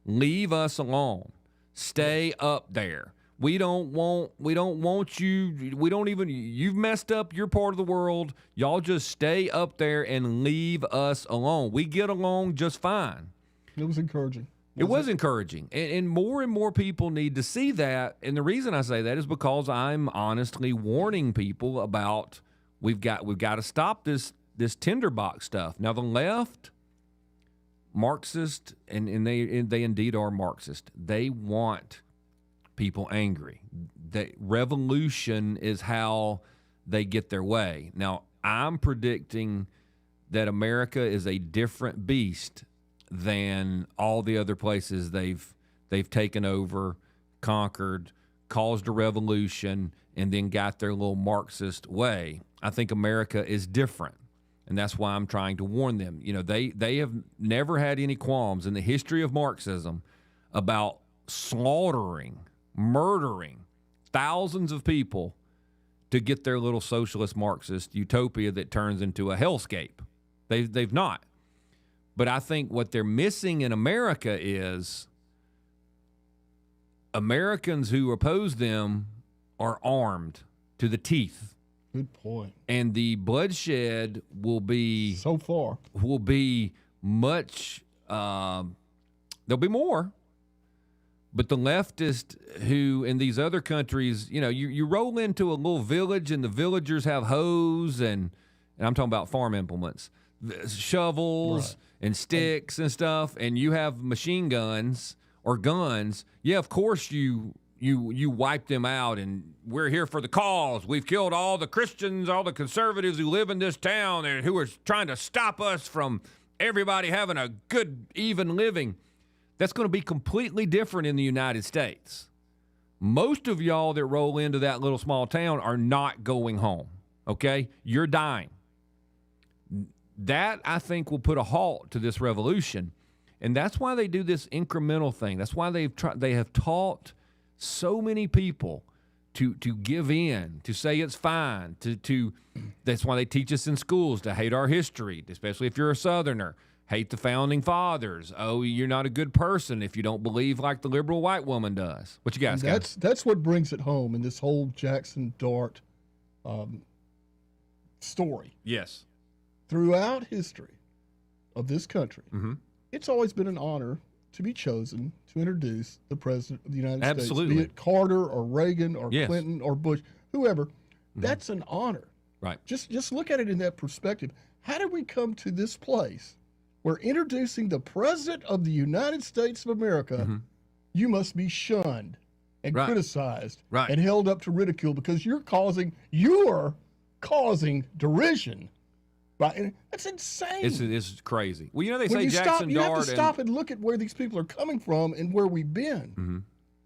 S1: leave us alone. Stay up there. We don't want you. You've messed up your part of the world. Y'all just stay up there and leave us alone. We get along just fine.
S2: It was encouraging.
S1: It was encouraging. And more people need to see that. And the reason I say that is because I'm honestly warning people about we've got to stop this tinderbox stuff. Now, the left, Marxist, and they indeed are Marxist. They want people angry. Revolution is how they get their way. Now, I'm predicting that America is a different beast than all the other places they've taken over, conquered, caused a revolution, and then got their little Marxist way. I think America is different, and that's why I'm trying to warn them. You know, they have never had any qualms in the history of Marxism about slaughtering, murdering thousands of people to get their little socialist Marxist utopia that turns into a hellscape. They've not. But I think what they're missing in America is Americans who oppose them are armed to the teeth.
S2: Good point.
S1: And the bloodshed will be much. There'll be more. But the leftists who in these other countries, you know, you roll into a little village and the villagers have hoes and I'm talking about farm implements, shovels and sticks and stuff, and you have machine guns or guns. Yeah, of course you wipe them out, and we're here for the cause. We've killed all the Christians, all the conservatives who live in this town and who are trying to stop us from everybody having a good, even living. That's going to be completely different in the United States. Most of y'all that roll into that little small town are not going home, okay? You're dying. That, I think, will put a halt to this revolution. And that's why they do this incremental thing. That's why they have taught so many people to give in, to say it's fine, that's why they teach us in schools to hate our history, especially if you're a Southerner. Hate the founding fathers. Oh, you're not a good person if you don't believe like the liberal white woman does. What you got, Scott?
S2: That's what brings it home in this whole Jackson Dart story.
S1: Yes.
S2: Throughout history of this country, it's always been an honor to be chosen to introduce the President of the United States, be it Carter or Reagan or Clinton or Bush, whoever. That's an honor.
S1: Right.
S2: Just look at it in that perspective. How did we come to this place? We're introducing the President of the United States of America. You must be shunned and criticized and held up to ridicule because you're causing derision. Right? That's insane.
S1: It's crazy. Well, you know, they
S2: when
S1: say Jackson Dart.
S2: You have to stop and look at where these people are coming from and where we've been.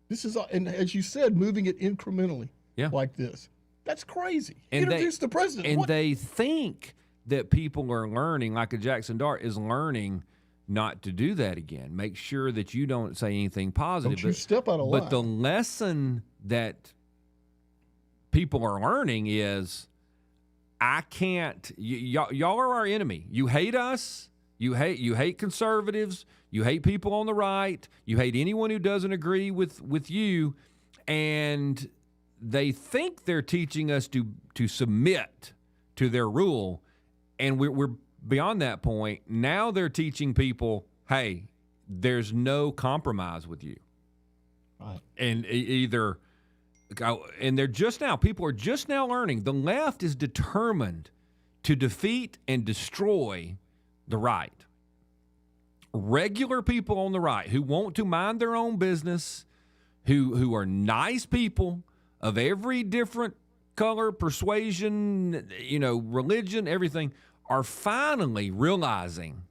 S2: This is, and as you said, moving it incrementally like this. That's crazy.
S1: And
S2: introduce the president.
S1: And they think that people are learning, like a Jackson Dart is learning not to do that again. Make sure that you don't say anything positive.
S2: Don't you step out of line.
S1: But the lesson that people are learning is I can't. Y'all are our enemy. You hate us. You hate conservatives. You hate people on the right. You hate anyone who doesn't agree with you. And they think they're teaching us to submit to their rule. And we're beyond that point. Now they're teaching people, hey, there's no compromise with you.
S2: Right.
S1: And and people are just now learning the left is determined to defeat and destroy the right. Regular people on the right who want to mind their own business, who are nice people of every different color, persuasion, religion, everything, are finally realizing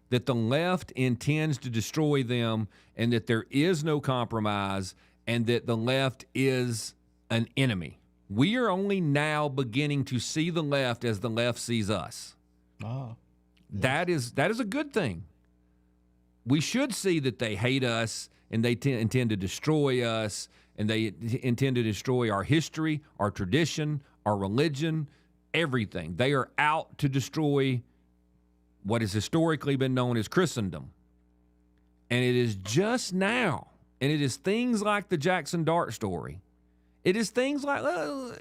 S1: that the left intends to destroy them and that there is no compromise and that the left is an enemy. We are only now beginning to see the left as the left sees us.
S2: Ah,
S1: yes. That is a good thing. We should see that they hate us and they intend to destroy us and they intend to destroy our history, our tradition, our religion, everything. They are out to destroy what has historically been known as Christendom. And it is just now, and it is things like the Jackson Dart story. It is things like, I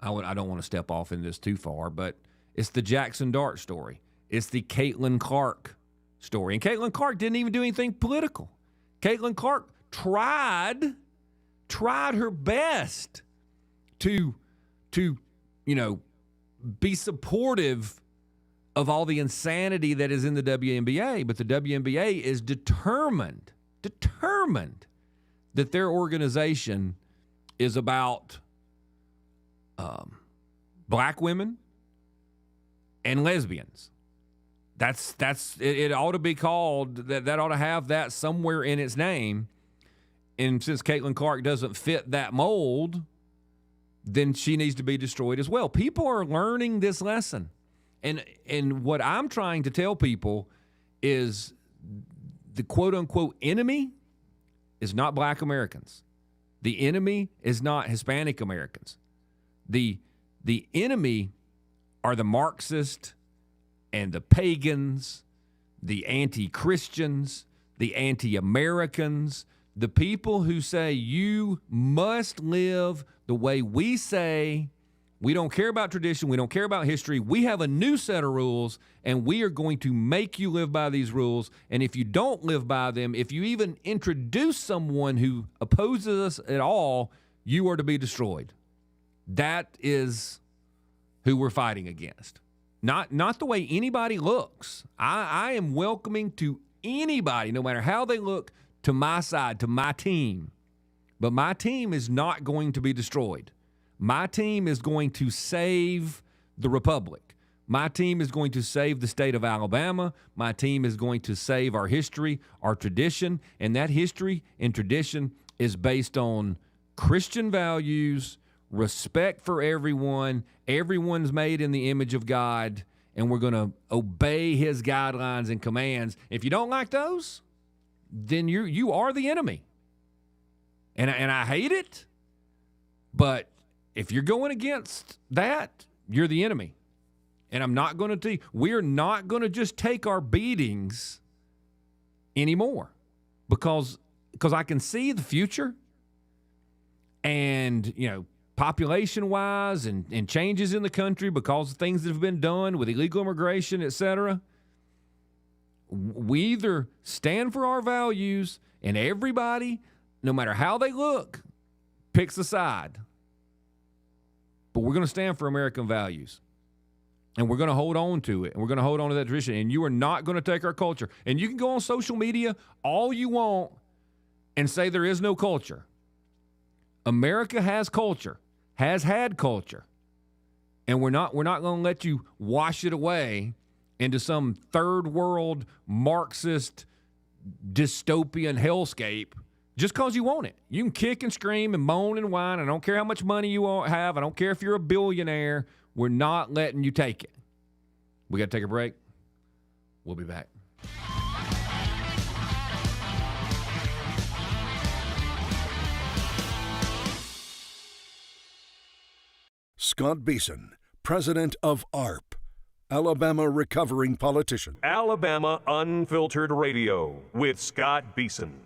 S1: don't want to step off in this too far, but it's the Jackson Dart story. It's the Caitlin Clark story. And Caitlin Clark didn't even do anything political. Caitlin Clark tried her best to be supportive of all the insanity that is in the WNBA, but the WNBA is determined that their organization is about black women and lesbians. That's it ought to be called that ought to have that somewhere in its name. And since Caitlin Clark doesn't fit that mold, then she needs to be destroyed as well. People are learning this lesson. And what I'm trying to tell people is the quote-unquote enemy is not black Americans. The enemy is not Hispanic Americans. The enemy are the Marxists and the pagans, the anti-Christians, the anti-Americans, the people who say you must live the way we say. We don't care about tradition. We don't care about history. We have a new set of rules, and we are going to make you live by these rules. And if you don't live by them, if you even introduce someone who opposes us at all, you are to be destroyed. That is who we're fighting against. Not the way anybody looks. I am welcoming to anybody, no matter how they look, to my side, to my team. But my team is not going to be destroyed. My team is going to save the republic. My team is going to save the state of Alabama. My team is going to save our history, our tradition, and that history and tradition is based on Christian values, respect for everyone. Everyone's made in the image of God, and we're going to obey his guidelines and commands. If you don't like those, then you are the enemy. And I hate it, but if you're going against that, you're the enemy. And I'm not going to we're not going to just take our beatings anymore because I can see the future and, population-wise and changes in the country because of things that have been done with illegal immigration, et cetera. We either stand for our values and everybody, no matter how they look, picks a side. But we're going to stand for American values. And we're going to hold on to it. And we're going to hold on to that tradition. And you are not going to take our culture. And you can go on social media all you want and say there is no culture. America has culture, has had culture. And we're not going to let you wash it away into some third world Marxist dystopian hellscape just because you want it. You can kick and scream and moan and whine. I don't care how much money you have. I don't care if you're a billionaire. We're not letting you take it. We got to take a break. We'll be back.
S3: Scott Beason, president of ARP, Alabama Recovering Politician.
S4: Alabama Unfiltered Radio with Scott Beason.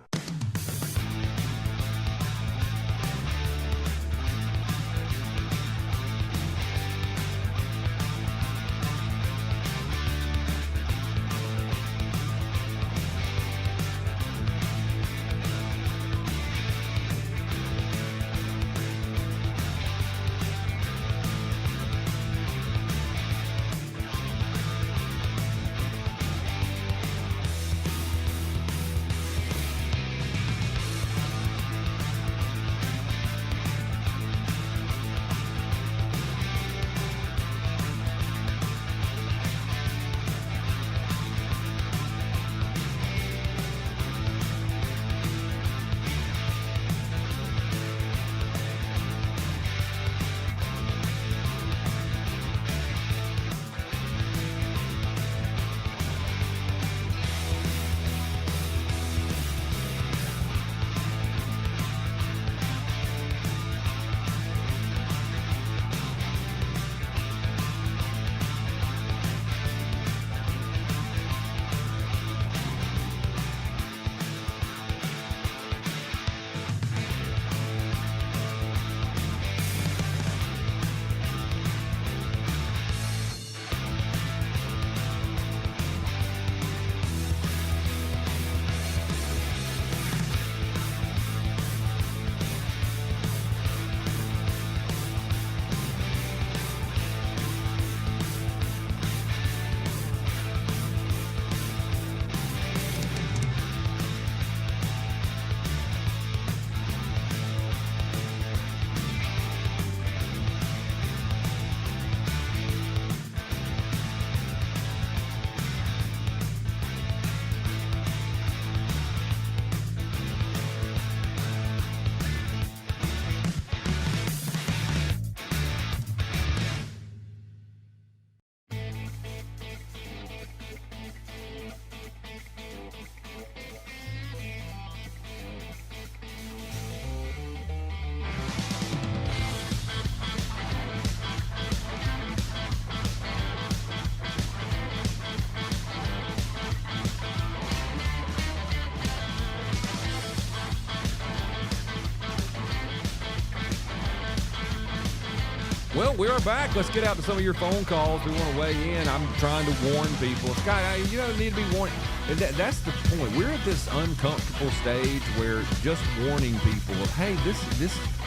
S1: Well, we are back. Let's get out to some of your phone calls. We want to weigh in. I'm trying to warn people. Scott, you don't need to be warned. That's the point. We're at this uncomfortable stage where just warning people of, hey,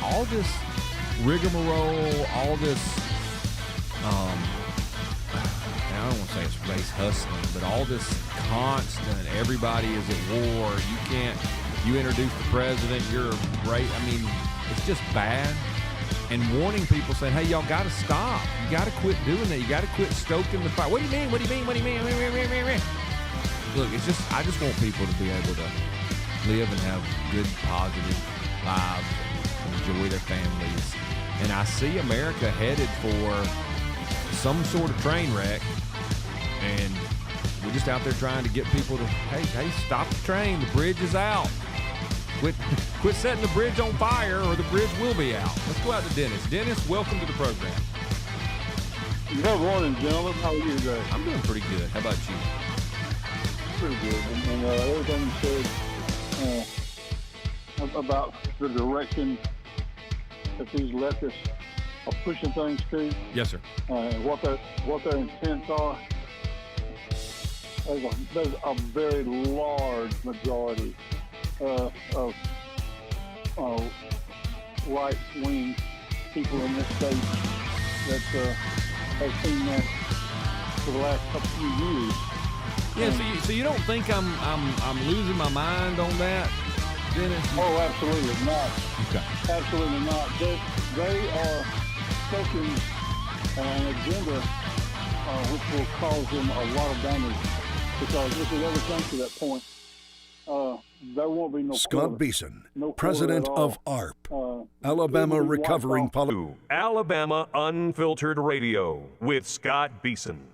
S1: all this rigmarole, all this, I don't want to say it's race hustling, but all this constant, everybody is at war. You introduce the president, you're great. I mean, it's just bad. And warning people, saying, hey, y'all got to stop. You got to quit doing that. You got to quit stoking the fire. What do you mean? What do you mean? What do you mean? Look, I just want people to be able to live and have good, positive lives and enjoy their families. And I see America headed for some sort of train wreck. And we're just out there trying to get people to, hey, stop the train. The bridge is out. Quit setting the bridge on fire or the bridge will be out. Let's go out to Dennis. Dennis, welcome to the program.
S6: Good morning, gentlemen. How are you today?
S1: I'm doing pretty good. How about you?
S6: Pretty good. And everything you said about the direction that these leftists are pushing things to.
S1: Yes, sir.
S6: And what their intents are. There's a very large majority of right-wing people in this state that have seen that for the last couple of years.
S1: Yeah, so you don't think I'm losing my mind on that, Dennis?
S6: Oh, absolutely not.
S1: Okay.
S6: Absolutely not. They are stoking an agenda which will cause them a lot of damage, because if it ever comes to that point, there won't be no
S3: Scott Beason, president of ARP, Alabama Recovering Politician.
S4: Alabama Unfiltered Radio with Scott Beason.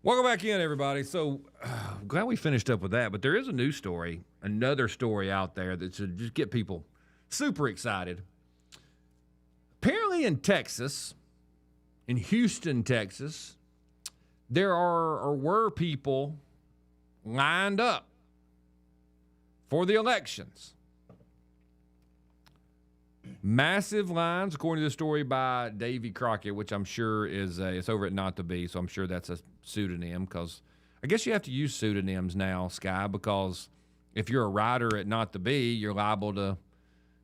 S1: Welcome back in, everybody. So, glad we finished up with that. But there is a news story, another story out there that should just get people super excited. Apparently in Texas, in Houston, Texas, there are or were people lined up for the elections. Massive lines, according to the story by Davy Crockett, which I'm sure is it's over at Not to Be, so I'm sure that's a pseudonym, because I guess you have to use pseudonyms now, Sky, because if you're a writer at Not to Be, you're liable to,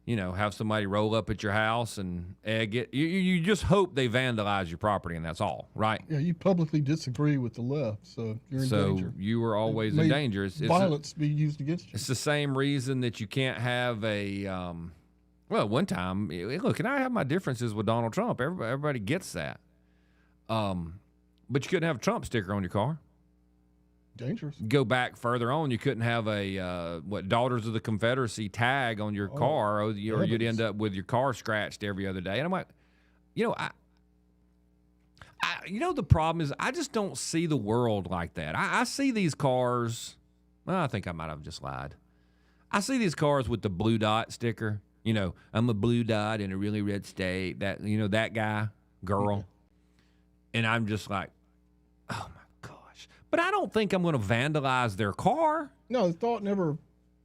S1: have somebody roll up at your house and egg it. You just hope they vandalize your property, and that's all, right?
S2: Yeah, you publicly disagree with the left, so you're in danger.
S1: So you are always in danger. It's
S2: violence be used against you.
S1: It's the same reason that you can't have a one time, look, and I have my differences with Donald Trump. Everybody gets that. But you couldn't have a Trump sticker on your car.
S2: Dangerous.
S1: Go back further on, you couldn't have a Daughters of the Confederacy tag on your car, or you'd end up with your car scratched every other day. And I'm like, the problem is I just don't see the world like that. I see these cars. Well, I think I might have just lied. I see these cars with the blue dot sticker. I'm a blue dot in a really red state. That that guy, girl, and I'm just like, oh my gosh. But I don't think I'm going to vandalize their car.
S2: No, the thought never.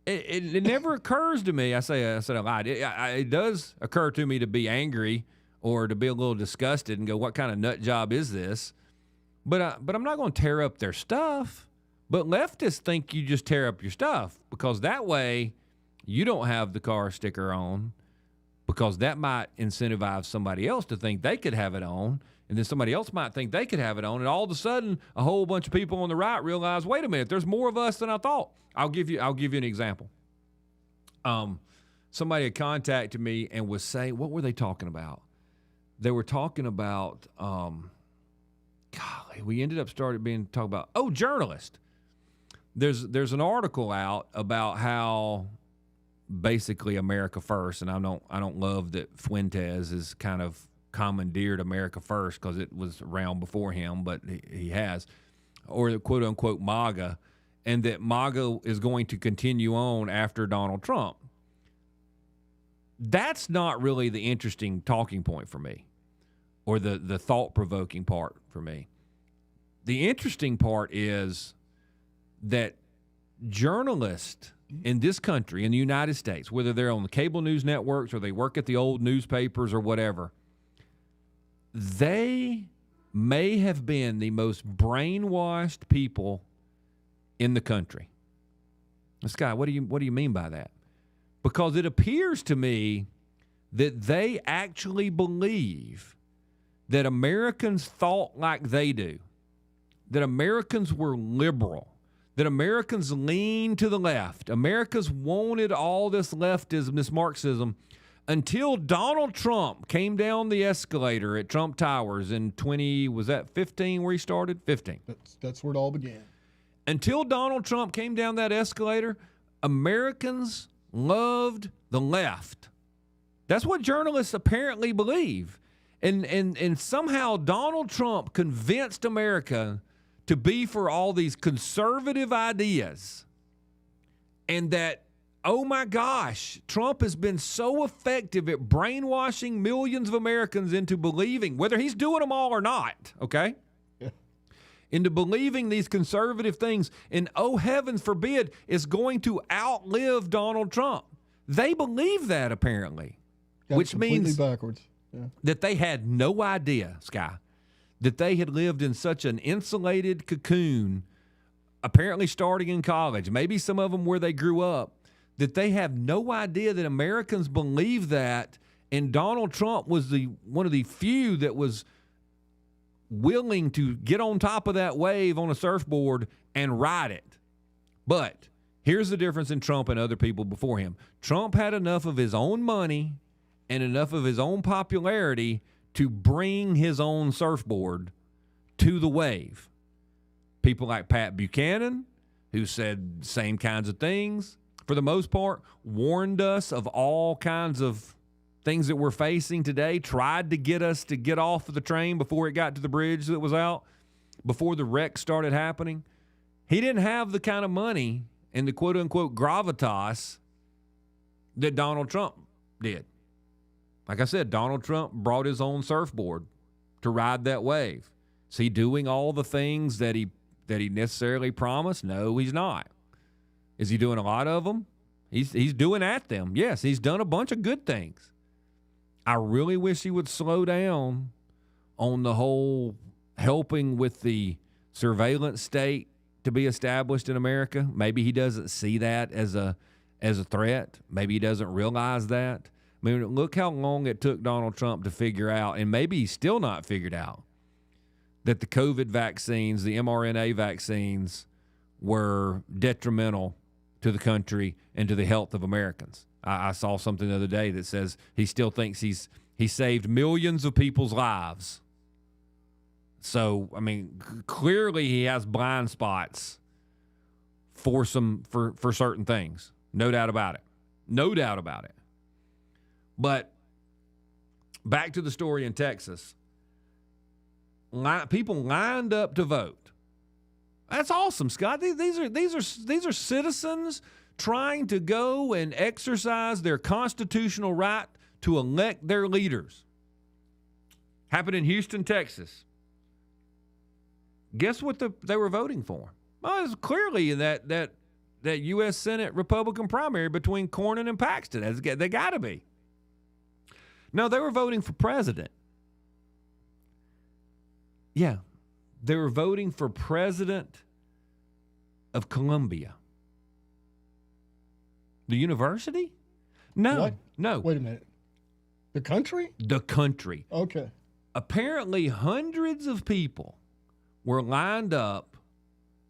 S1: It never occurs to me. I said I lied. It does occur to me to be angry or to be a little disgusted and go, what kind of nut job is this? But I'm not going to tear up their stuff. But leftists think you just tear up your stuff because that way you don't have the car sticker on, because that might incentivize somebody else to think they could have it on, and then somebody else might think they could have it on, and all of a sudden a whole bunch of people on the right realize, wait a minute, there's more of us than I thought. I'll give you an example. Somebody had contacted me and was saying, what were they talking about? They were talking about, we ended up talking about, journalists. There's an article out about how basically America First, and I don't love that Fuentes is kind of commandeered America First because it was around before him, but he has, or the quote unquote MAGA, and that MAGA is going to continue on after Donald Trump. That's not really the interesting talking point for me, or the thought-provoking part for me. The interesting part is that journalists in this country, in the United States, whether they're on the cable news networks or they work at the old newspapers or whatever, they may have been the most brainwashed people in the country. Scott, what do you mean by that? Because it appears to me that they actually believe that Americans thought like they do, that Americans were liberal, that Americans leaned to the left. Americans wanted all this leftism, this Marxism, until Donald Trump came down the escalator at Trump Towers in 15 where he started? 15.
S2: That's where it all began.
S1: Until Donald Trump came down that escalator, Americans loved the left. That's what journalists apparently believe. And somehow Donald Trump convinced America to be for all these conservative ideas, and that, oh my gosh, Trump has been so effective at brainwashing millions of Americans into believing, whether he's doing them all or not, okay? Yeah. Into believing these conservative things, and oh heavens forbid, is going to outlive Donald Trump. They believe that apparently, which means
S2: backwards. Yeah.
S1: That they had no idea, Sky, that they had lived in such an insulated cocoon, apparently starting in college, maybe some of them where they grew up, that they have no idea that Americans believe that, and Donald Trump was one of the few that was willing to get on top of that wave on a surfboard and ride it. But here's the difference in Trump and other people before him. Trump had enough of his own money and enough of his own popularity to bring his own surfboard to the wave. People like Pat Buchanan, who said the same kinds of things, for the most part, warned us of all kinds of things that we're facing today, tried to get us to get off of the train before it got to the bridge that was out. before the wreck started happening, he didn't have the kind of money and the quote-unquote gravitas that Donald Trump did. Like I said, Donald Trump brought his own surfboard to ride that wave. Is he doing all the things that he necessarily promised? No, he's not. Is he doing a lot of them? He's doing at them. Yes, he's done a bunch of good things. I really wish he would slow down on the whole helping with the surveillance state to be established in America. Maybe he doesn't see that as a threat. Maybe he doesn't realize that. I mean, look how long it took Donald Trump to figure out, and maybe he's still not figured out, that the COVID vaccines, the mRNA vaccines, were detrimental to the country and to the health of Americans. I saw something the other day that says he still thinks he saved millions of people's lives. So, I mean, clearly he has blind spots for certain things. No doubt about it. No doubt about it. But back to the story in Texas. People lined up to vote. That's awesome, Scott. These are citizens trying to go and exercise their constitutional right to elect their leaders. Happened in Houston, Texas. Guess what they were voting for? Well, it was clearly that U.S. Senate Republican primary between Cornyn and Paxton. They got to be. No, they were voting for president. Yeah, they were voting for president of Columbia. The university? No.
S2: What?
S1: No.
S2: Wait a minute. The country?
S1: The country.
S2: Okay.
S1: Apparently, hundreds of people were lined up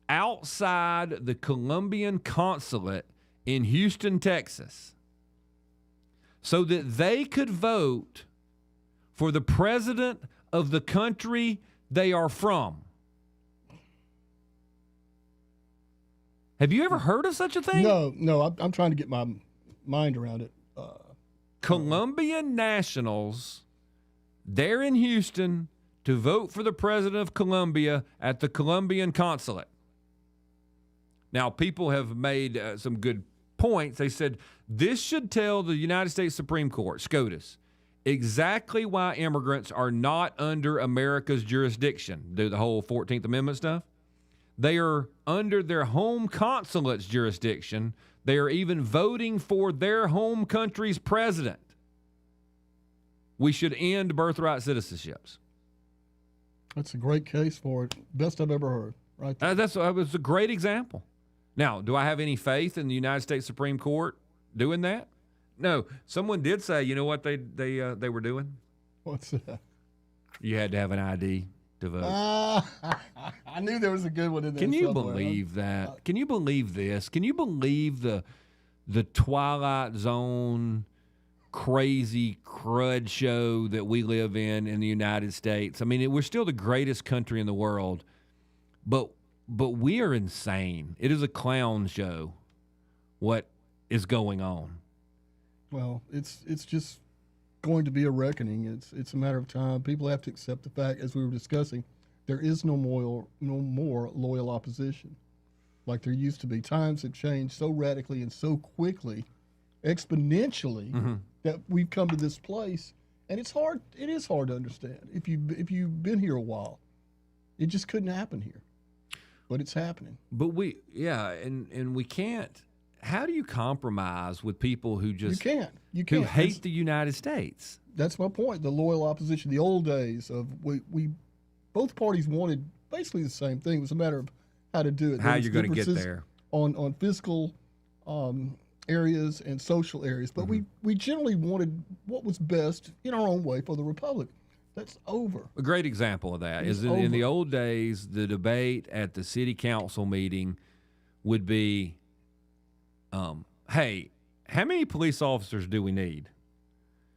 S1: outside the Colombian consulate in Houston, Texas, so that they could vote for the president of the country they are from. Have you ever heard of such a thing?
S2: No. I'm trying to get my mind around it.
S1: Colombian nationals there in Houston to vote for the president of Colombia at the Colombian consulate. Now, people have made some good points. They said this should tell the United States Supreme Court, SCOTUS, exactly why immigrants are not under America's jurisdiction. Do the whole 14th Amendment stuff. They are under their home consulate's jurisdiction. They are even voting for their home country's president. We should end birthright citizenships.
S2: That's a great case for it. Best I've ever heard. Right there.
S1: That was a great example. Now, do I have any faith in the United States Supreme Court doing that? No. Someone did say, you know what they were doing?
S2: What's that?
S1: You had to have an ID to vote.
S2: I knew there was a good one in there.
S1: Can you
S2: somewhere.
S1: believe that? Can you believe this? Can you believe the Twilight Zone crazy crud show that we live in the United States? I mean, we're still the greatest country in the world, but we are insane. It is a clown show. What is going on?
S2: Well, it's just going to be a reckoning. It's a matter of time. People have to accept the fact, as we were discussing, there is no more loyal opposition like there used to be. Times have changed so radically and so quickly, exponentially, that we've come to this place, and it's hard. It is hard to understand if you've been here a while. It just couldn't happen here, but it's happening.
S1: But and we can't. How do you compromise with people who just
S2: you can't
S1: who hate the United States?
S2: That's my point. The loyal opposition, the old days of we both parties wanted basically the same thing. It was a matter of how to do it.
S1: How you're going to get there
S2: on fiscal areas and social areas, but we generally wanted what was best in our own way for the republic. That's over.
S1: A great example of that is in the old days, the debate at the city council meeting would be, hey, how many police officers do we need?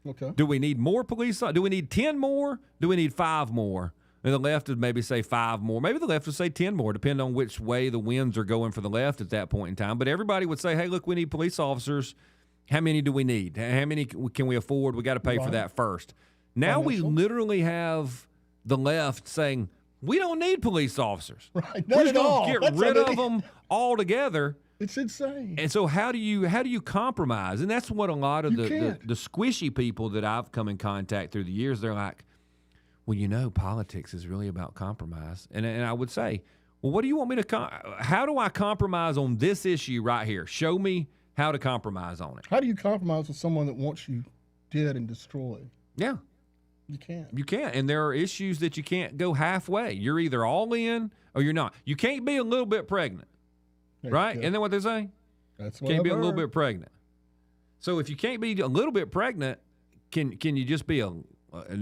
S2: Okay.
S1: Do we need more police? Do we need 10 more? Do we need 5 more? And the left would maybe say 5 more. Maybe the left would say 10 more, depending on which way the winds are going for the left at that point in time. But everybody would say, hey, look, we need police officers. How many do we need? How many can we afford? We got to pay for that first. Now we literally have the left saying, we don't need police officers.
S2: Right.
S1: We're
S2: Not
S1: just
S2: at
S1: gonna
S2: all.
S1: get
S2: That's
S1: rid
S2: what
S1: of them altogether.
S2: It's insane.
S1: And so how do you compromise? And that's what a lot of
S2: You
S1: the
S2: can't.
S1: squishy people that I've come in contact through the years, they're like, well, politics is really about compromise. And I would say, well, what do you want me to how do I compromise on this issue right here? Show me how to compromise on it.
S2: How do you compromise with someone that wants you dead and destroyed?
S1: Yeah.
S2: You can't.
S1: You can't. And there are issues that you can't go halfway. You're either all in or you're not. You can't be a little bit pregnant. Right? Isn't that what they say?
S2: That's what
S1: Can't
S2: I've
S1: be a little
S2: heard.
S1: bit pregnant. So if you can't be a little bit pregnant, can you just be and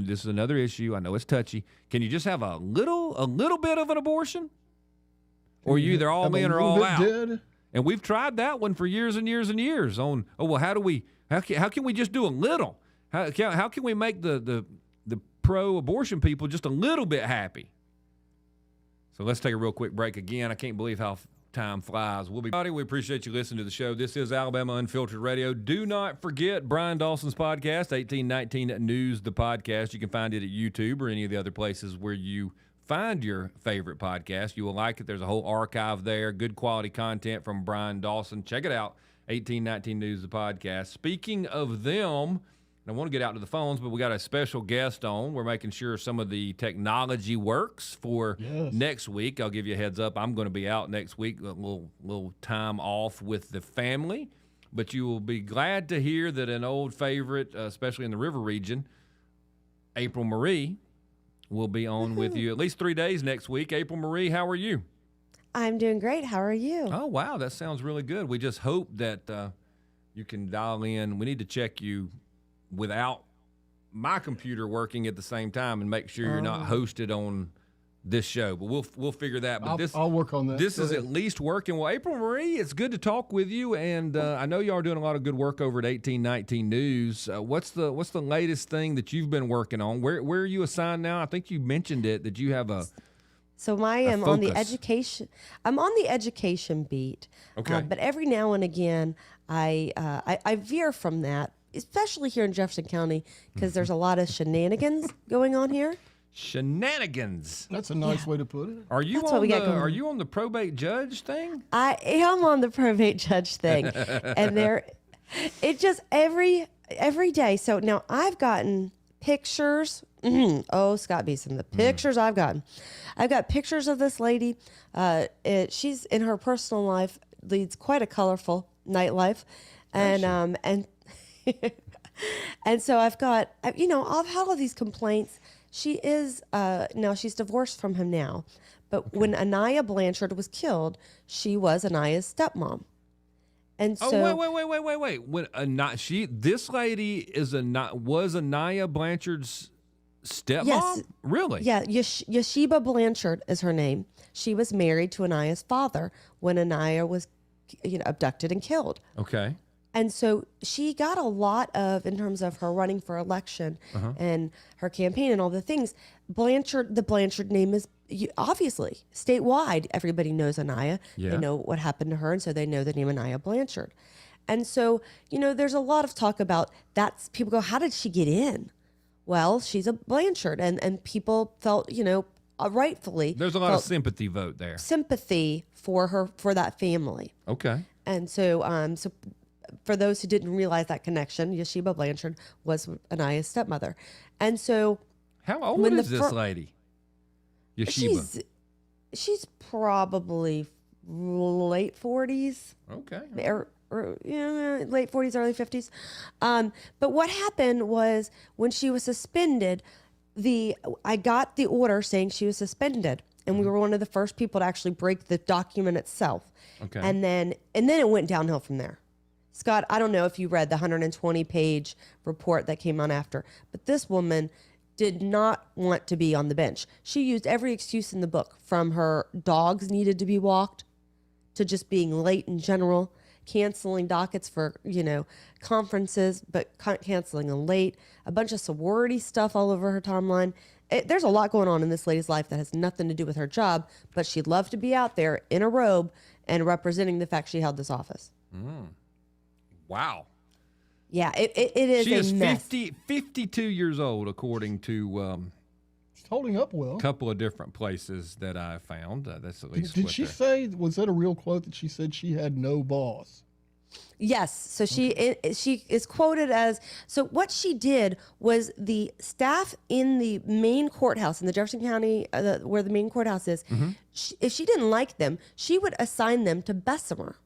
S1: this is another issue. I know it's touchy. Can you just have a little bit of an abortion? Or you either all
S2: Have a
S1: in or
S2: little
S1: all
S2: bit
S1: out?
S2: dead.
S1: And we've tried that one for years and years and years on, how can we just do a little? How can we make the pro-abortion people just a little bit happy? So let's take a real quick break again. I can't believe how time flies. We appreciate you listening to the show. This is Alabama Unfiltered Radio. Do not forget Brian Dawson's podcast, 1819 News, the podcast. You can find it at YouTube or any of the other places where you find your favorite podcast. You will like it. There's a whole archive there. Good quality content from Brian Dawson. Check it out, 1819 News, the podcast. Speaking of them, I want to get out to the phones, but we got a special guest on. We're making sure some of the technology works for next week. I'll give you a heads up. I'm going to be out next week, a little time off with the family. But you will be glad to hear that an old favorite, especially in the river region, April Marie, will be on with you at least 3 days next week. April Marie, how are you?
S7: I'm doing great. How are you?
S1: Oh, wow. That sounds really good. We just hope that you can dial in. We need to check you without my computer working at the same time and make sure you're not hosted on this show. But we'll figure that. But
S2: I'll work on that.
S1: This is at least working. Well, April Marie, it's good to talk with you, and I know y'all are doing a lot of good work over at 1819 News. What's the latest thing that you've been working on? Where are you assigned now? I think you mentioned it that you have a.
S7: So I'm on the education. I'm on the education beat.
S1: Okay.
S7: But every now and again, I veer from that, especially here in Jefferson County, because there's a lot of shenanigans going on here.
S1: Shenanigans.
S2: That's a nice way to put it.
S1: Are you
S7: That's what we got going on.
S1: Are you on the probate judge thing?
S7: I am on the probate judge thing, and it just every day. So now I've gotten pictures. Oh, Scott Beason, the pictures I've gotten. I've got pictures of this lady. She's in her personal life leads quite a colorful nightlife, and and so I've got I've had all these complaints. She is now she's divorced from him now, but when Anaya Blanchard was killed, she was Anaya's stepmom. And so
S1: wait. When this lady was Anaya Blanchard's stepmom?
S7: Yes.
S1: Really?
S7: Yeah, Yeshiba Blanchard is her name. She was married to Anaya's father when Anaya was abducted and killed.
S1: Okay.
S7: And so she got a lot of, in terms of her running for election and her campaign and all the things. The Blanchard name is obviously statewide. Everybody knows Anaya.
S1: Yeah.
S7: They know what happened to her, and so they know the name Anaya Blanchard. And so, there's a lot of talk about that. People go, how did she get in? Well, she's a Blanchard, and people felt, rightfully.
S1: There's a lot of sympathy vote there.
S7: Sympathy for her, for that family.
S1: Okay.
S7: And so, for those who didn't realize that connection, Yeshiba Blanchard was Anaya's stepmother. And so,
S1: how old is this lady? Yeshiba.
S7: She's probably late 40s.
S1: Okay.
S7: Or late 40s, early 50s. But what happened was when she was suspended, I got the order saying she was suspended, and we were one of the first people to actually break the document itself.
S1: Okay.
S7: And then it went downhill from there. Scott, I don't know if you read the 120-page report that came on after, but this woman did not want to be on the bench. She used every excuse in the book, from her dogs needed to be walked to just being late in general, canceling dockets for, conferences, but canceling them late, a bunch of sorority stuff all over her timeline. There's a lot going on in this lady's life that has nothing to do with her job, but she'd love to be out there in a robe and representing the fact she held this office.
S1: Wow.
S7: Yeah, it is
S1: She
S7: a
S1: is
S7: mess.
S1: 52 years old, according to
S2: holding up well.
S1: A couple of different places that I found. That's at least.
S2: Did
S1: what
S2: she
S1: the-
S2: say? Was that a real quote that she said she had no boss?
S7: Yes. So she is quoted as, so what she did was the staff in the main courthouse in the Jefferson County, where the main courthouse is, if she didn't like them, she would assign them to Bessemer.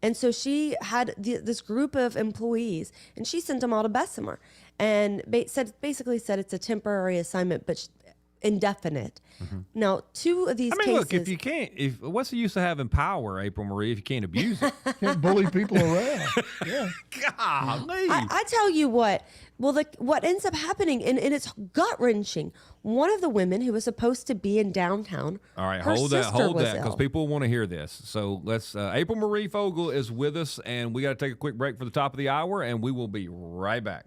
S7: And so she had this group of employees, and she sent them all to Bessemer, and basically said it's a temporary assignment, but indefinite. Now, two of these cases.
S1: Look, if you can't, what's the use of having power, April Marie, if you can't abuse it?
S2: Can't bully people around. Yeah.
S1: Golly.
S7: I tell you what. Well, what ends up happening, and it's gut wrenching. One of the women who was supposed to be in downtown.
S1: All right,
S7: her
S1: hold that,
S7: sister was
S1: because
S7: ill.
S1: people want to hear this. So let's. April Marie Fogel is with us, and we got to take a quick break for the top of the hour, and we will be right back.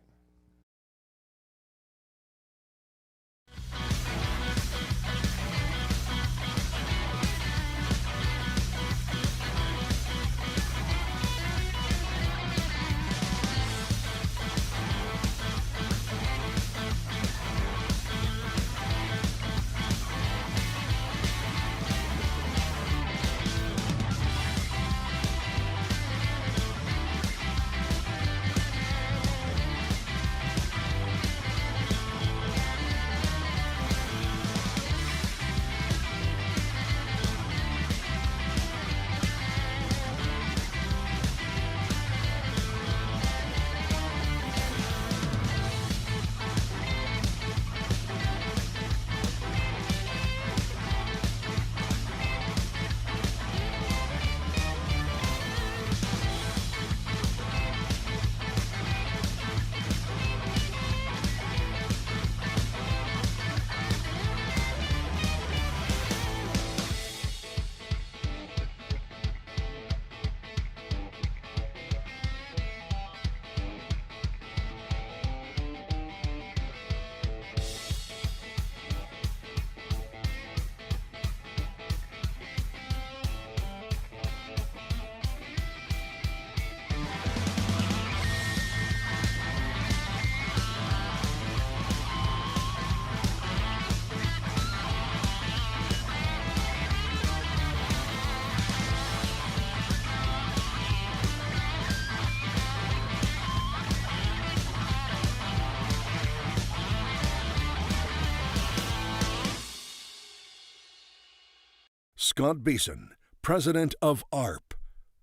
S3: Scott Beason, president of ARP,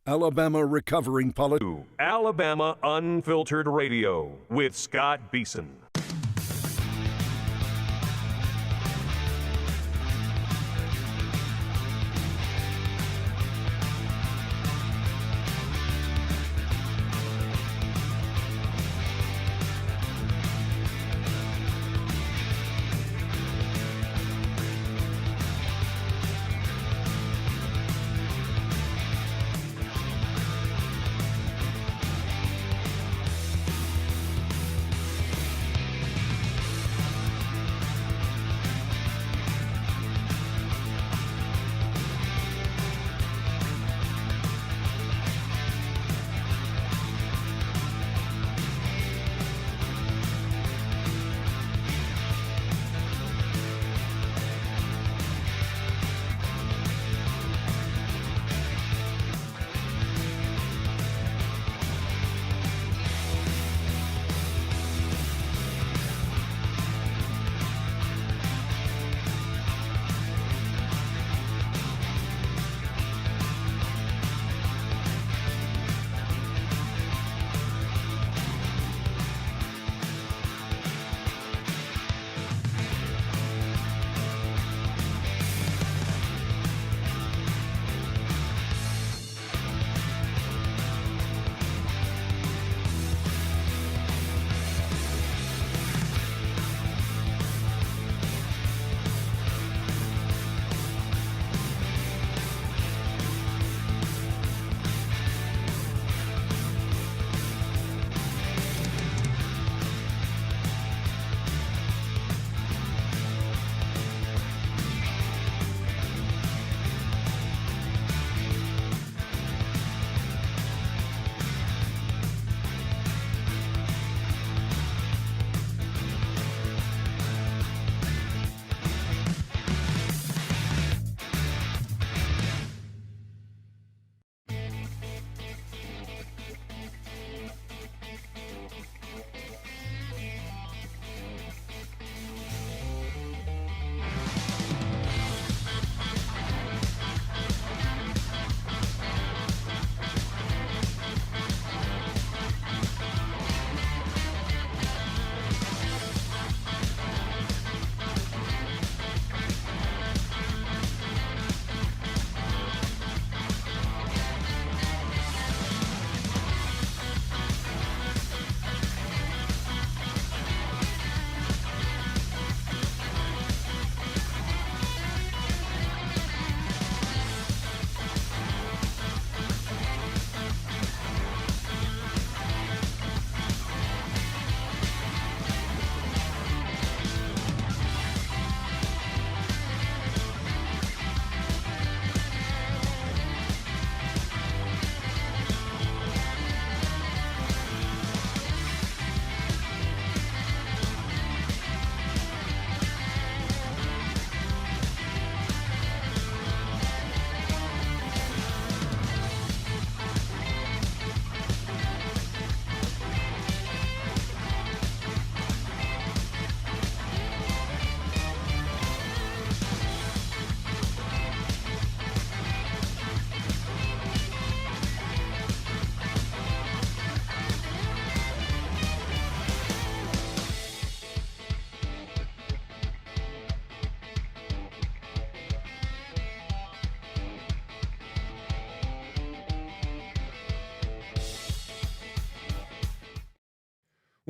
S3: Alabama Recovering Politician.
S4: Alabama Unfiltered Radio with Scott Beason.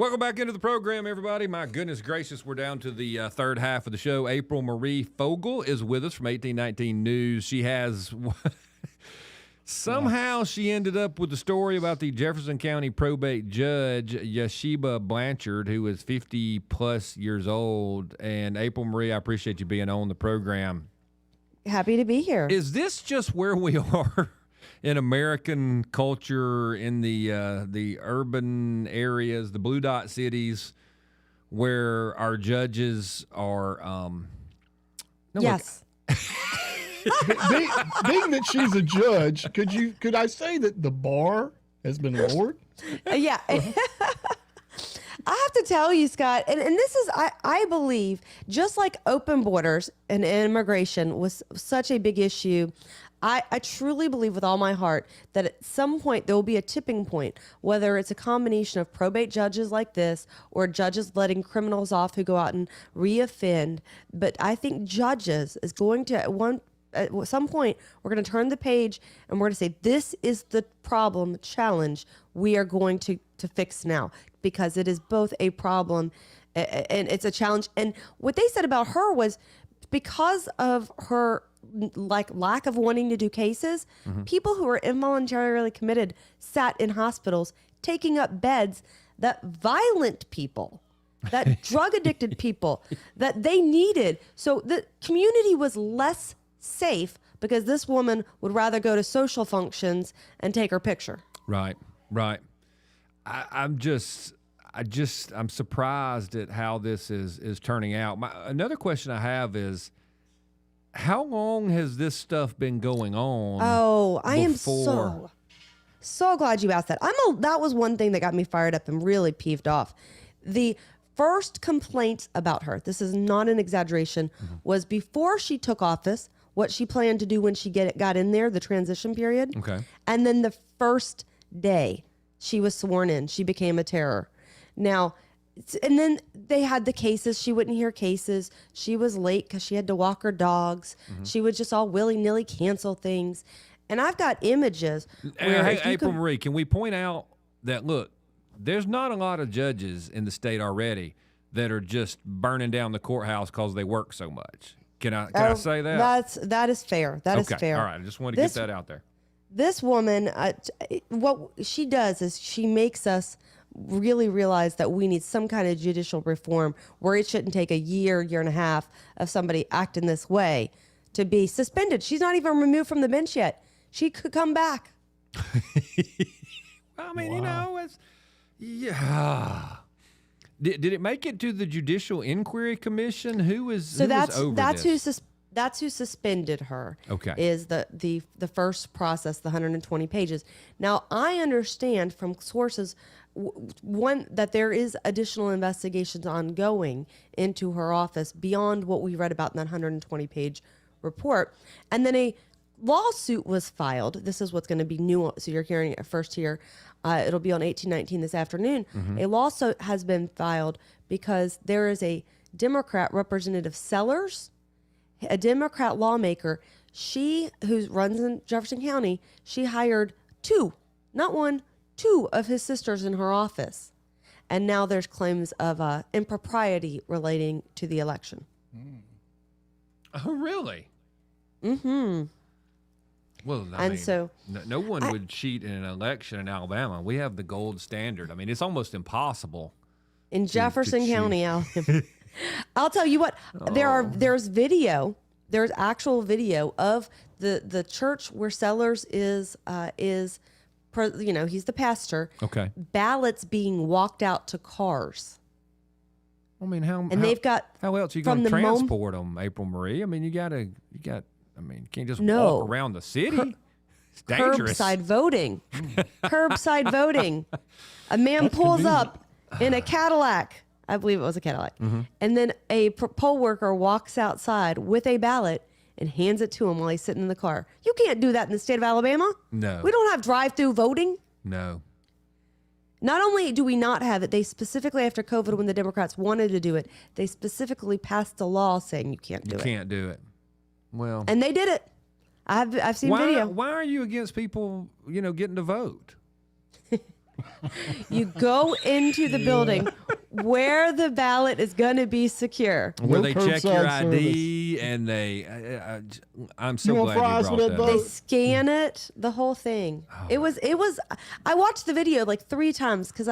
S1: Welcome back into the program, everybody. My goodness gracious, we're down to the third half of the show. April Marie Fogel is with us from 1819 News. She has somehow she ended up with the story about the Jefferson County probate judge, Yeshiba Blanchard, who is 50-plus years old. And April Marie, I appreciate you being on the program.
S7: Happy to be here.
S1: Is this just where we are in American culture, in the urban areas, the blue dot cities, where our judges are?
S7: Yes.
S2: Being that she's a judge, could I say that the bar has been lowered?
S7: Yeah. I have to tell you, Scott, and this is, I believe, just like open borders and immigration was such a big issue, I truly believe with all my heart that at some point there will be a tipping point, whether it's a combination of probate judges like this or judges letting criminals off who go out and reoffend. But I think judges is going to, at some point, we're going to turn the page and we're going to say, this is the problem, challenge we are going to fix now, because it is both a problem and it's a challenge. And what they said about her was because of her lack of wanting to do cases, people who were involuntarily committed sat in hospitals taking up beds that violent people, that drug addicted people, that they needed. So the community was less safe because this woman would rather go to social functions and take her picture.
S1: Right. I'm surprised at how this is turning out. Another question I have is, how long has this stuff been going on?
S7: Oh, I am so glad you asked that. That was one thing that got me fired up and really peeved off. The first complaint about her, this is not an exaggeration, was before she took office, what she planned to do when she got in there, the transition period.
S1: Okay.
S7: And then the first day she was sworn in, she became a terror. Now, and then they had the cases. She wouldn't hear cases. She was late because she had to walk her dogs. She would just all willy-nilly cancel things. And I've got images.
S1: Hey, April Marie, can we point out that, look, there's not a lot of judges in the state already that are just burning down the courthouse because they work so much. Can I say that?
S7: That is fair. That is fair.
S1: All right. I just wanted to get that out there.
S7: This woman, what she does is she makes us really realize that we need some kind of judicial reform where it shouldn't take a year and a half of somebody acting this way to be suspended. She's not even removed from the bench yet. She could come back.
S1: I mean, you know, it's, yeah. Did it make it to the Judicial Inquiry Commission? Who is that's
S7: who suspended her.
S1: Okay.
S7: Is the first process, the 120 pages. Now, I understand from sources, one, that there is additional investigations ongoing into her office beyond what we read about in that 120-page report. And then a lawsuit was filed. This is what's going to be new. So you're hearing it first here. It'll be on 1819 this afternoon. A lawsuit has been filed because there is a Democrat, Representative Sellers, a Democrat lawmaker. She, who runs in Jefferson County, she hired two of his sisters in her office. And now there's claims of impropriety relating to the election.
S1: Oh, really?
S7: Mm-hmm.
S1: Well, I mean, no one would cheat in an election in Alabama. We have the gold standard. I mean, it's almost impossible.
S7: In Jefferson County, Alabama. I'll tell you what, there's actual video of the church where Sellers is, he's the pastor.
S1: Okay.
S7: Ballots being walked out to cars.
S1: I mean, how else are you going to transport them, April Marie? I mean, you can't just walk around the city. It's dangerous.
S7: Curbside voting. Curbside voting. A man pulls up in a Cadillac. I believe it was a Cadillac. And then a poll worker walks outside with a ballot and hands it to him while he's sitting in the car. You can't do that in the state of Alabama.
S1: No.
S7: We don't have drive-through voting.
S1: No.
S7: Not only do we not have it, they specifically, after COVID, when the Democrats wanted to do it, they specifically passed a law saying you can't do it.
S1: You can't do it. Well.
S7: And they did it. I've seen video.
S1: Why are you against people, getting to vote?
S7: You go into the building where the ballot is going to be secure.
S1: Where
S2: No
S1: they check your
S2: curbside
S1: ID and they. I'm so
S2: You want
S1: glad
S2: fries
S1: you
S2: with
S1: brought
S2: that
S1: that.
S2: vote?
S7: They scan it, the whole thing.
S1: Oh.
S7: It was. I watched the video like 3 times because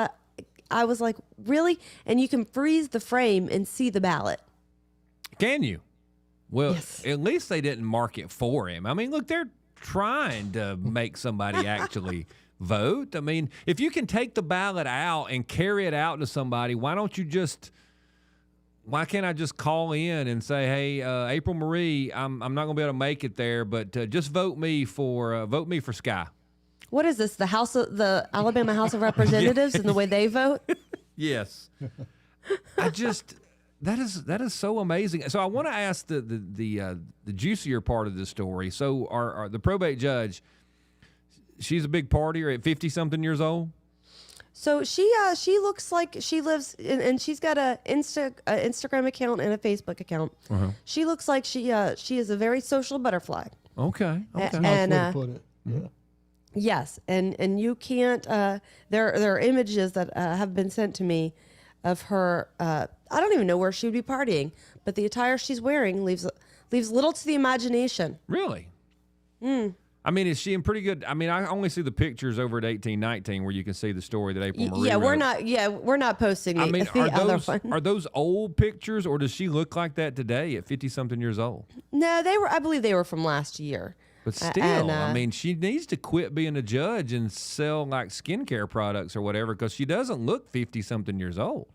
S7: I was like, really? And you can freeze the frame and see the ballot.
S1: Can you? Well,
S7: Yes.
S1: at least they didn't mark it for him. I mean, look, they're trying to make somebody actually vote. I mean, if you can take the ballot out and carry it out to somebody, why can't I just call in and say, hey, April Marie, I'm not going to be able to make it there, but just vote me for Sky.
S7: What is this? The Alabama House of Representatives and the way they vote?
S1: Yes. That is so amazing. So I want to ask the juicier part of this story. So our the probate judge, she's a big partier at 50-something years old.
S7: So she looks like she lives and she's got a Instagram account and a Facebook account. She looks like she is a very social butterfly.
S1: Okay.
S2: Nice
S7: And,
S2: way to put it. Yeah.
S7: Yes, and you can't. There are images that have been sent to me of her. I don't even know where she would be partying, but the attire she's wearing leaves little to the imagination.
S1: Really? I mean, is she in pretty good? I mean, I only see the pictures over at 1819 where you can see the story that April Marie
S7: Yeah,
S1: wrote.
S7: we're not posting.
S1: I mean,
S7: the other one.
S1: are those old pictures, or does she look like that today at 50-something years old?
S7: No, they were. I believe they were from last year.
S1: But still, I mean, she needs to quit being a judge and sell like skincare products or whatever because she doesn't look 50-something years old.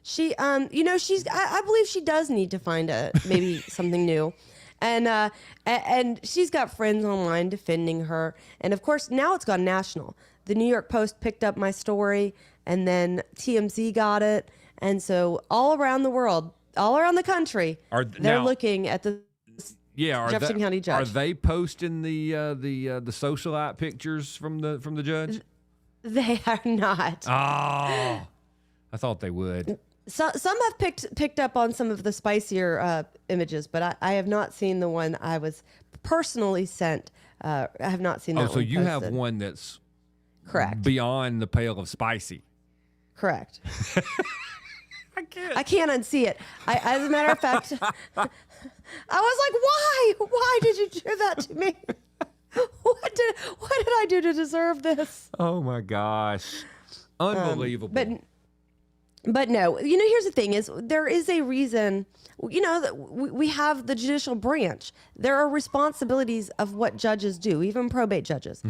S7: She, I believe she does need to find maybe something new. And she's got friends online defending her. And of course, now it's gone national. The New York Post picked up my story, and then TMZ got it. And so all around the world, all around the country, they're looking at the Jefferson County judge.
S1: Are they posting the socialite pictures from the judge?
S7: They are not.
S1: Oh, I thought they would.
S7: Some have picked up on some of the spicier images, but I have not seen the one I was personally sent. I have not seen that one.
S1: Oh, so you have
S7: posted.
S1: one that's
S7: Correct.
S1: beyond the pale of spicy.
S7: Correct. I can't unsee it. As a matter of fact, I was like, why? Why did you do that to me? What did I do to deserve this?
S1: Oh my gosh. Unbelievable.
S7: But no, here's the thing is there is a reason, that we have the judicial branch. There are responsibilities of what judges do, even probate judges.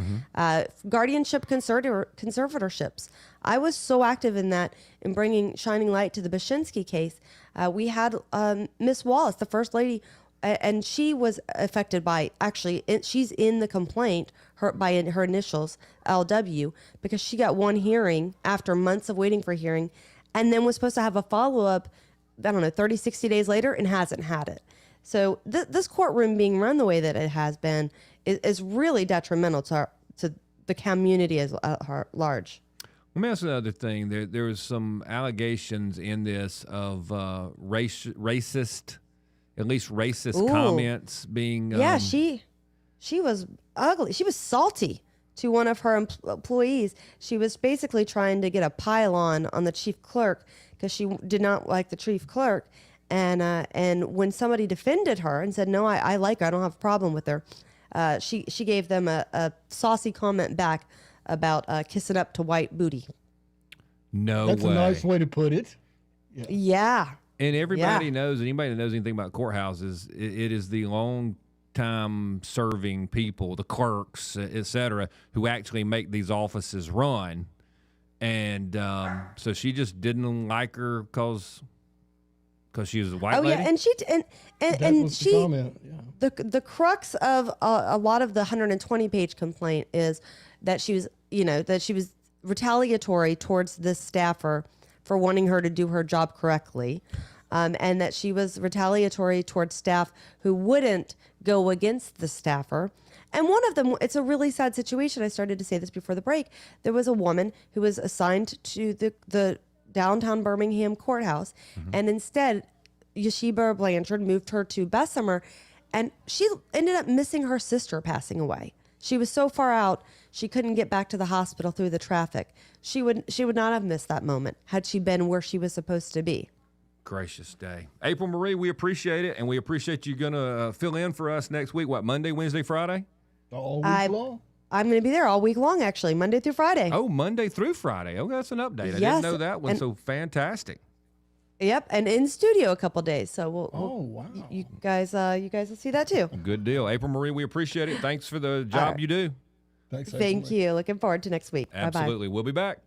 S7: Guardianship conservatorships. I was so active in that in bringing shining light to the Bashinsky case. We had Miss Wallace, the first lady, and she was affected by, she's in the complaint by her initials, LW, because she got one hearing after months of waiting for a hearing, and then was supposed to have a follow-up, 30, 60 days later, and hasn't had it. So this courtroom being run the way that it has been is really detrimental to the community as large.
S1: Let me ask another thing. There was some allegations in this of racist, at least racist comments being.
S7: Yeah, she was ugly. She was salty to one of her employees. She was basically trying to get a pile-on the chief clerk because she did not like the chief clerk. And when somebody defended her and said, no, I like her, I don't have a problem with her, she gave them a saucy comment back about kissing up to white booty.
S1: No
S2: That's
S1: way.
S2: a nice way to put it.
S7: Yeah.
S1: And everybody knows, anybody that knows anything about courthouses, it is the long-time serving people, the clerks, et cetera, who actually make these offices run. And so she just didn't like her because she was a white lady?
S7: Yeah, and she
S2: The comment. Yeah.
S7: the crux of a lot of the 120-page complaint is that she was retaliatory towards this staffer for wanting her to do her job correctly, and that she was retaliatory towards staff who wouldn't go against the staffer. And one of them, it's a really sad situation. I started to say this before the break. There was a woman who was assigned to the downtown Birmingham courthouse, and instead, Yeshiba Blanchard moved her to Bessemer, and she ended up missing her sister passing away. She was so far out, she couldn't get back to the hospital through the traffic. She would not have missed that moment had she been where she was supposed to be.
S1: Gracious day. April Marie, we appreciate it, and we appreciate you going to fill in for us next week. What, Monday, Wednesday, Friday?
S2: All week long.
S7: I'm going to be there all week long, actually, Monday through Friday.
S1: Oh, Monday through Friday. Oh, that's an update. I
S7: Yes,
S1: didn't know that one, so fantastic.
S7: Yep, and in studio a couple days. So
S2: Wow.
S7: you guys will see that too.
S1: Good deal. April Marie, we appreciate it. Thanks for the job you do.
S2: Thanks.
S7: Thank you. Looking forward to next week. Bye-bye.
S1: Absolutely. We'll be back.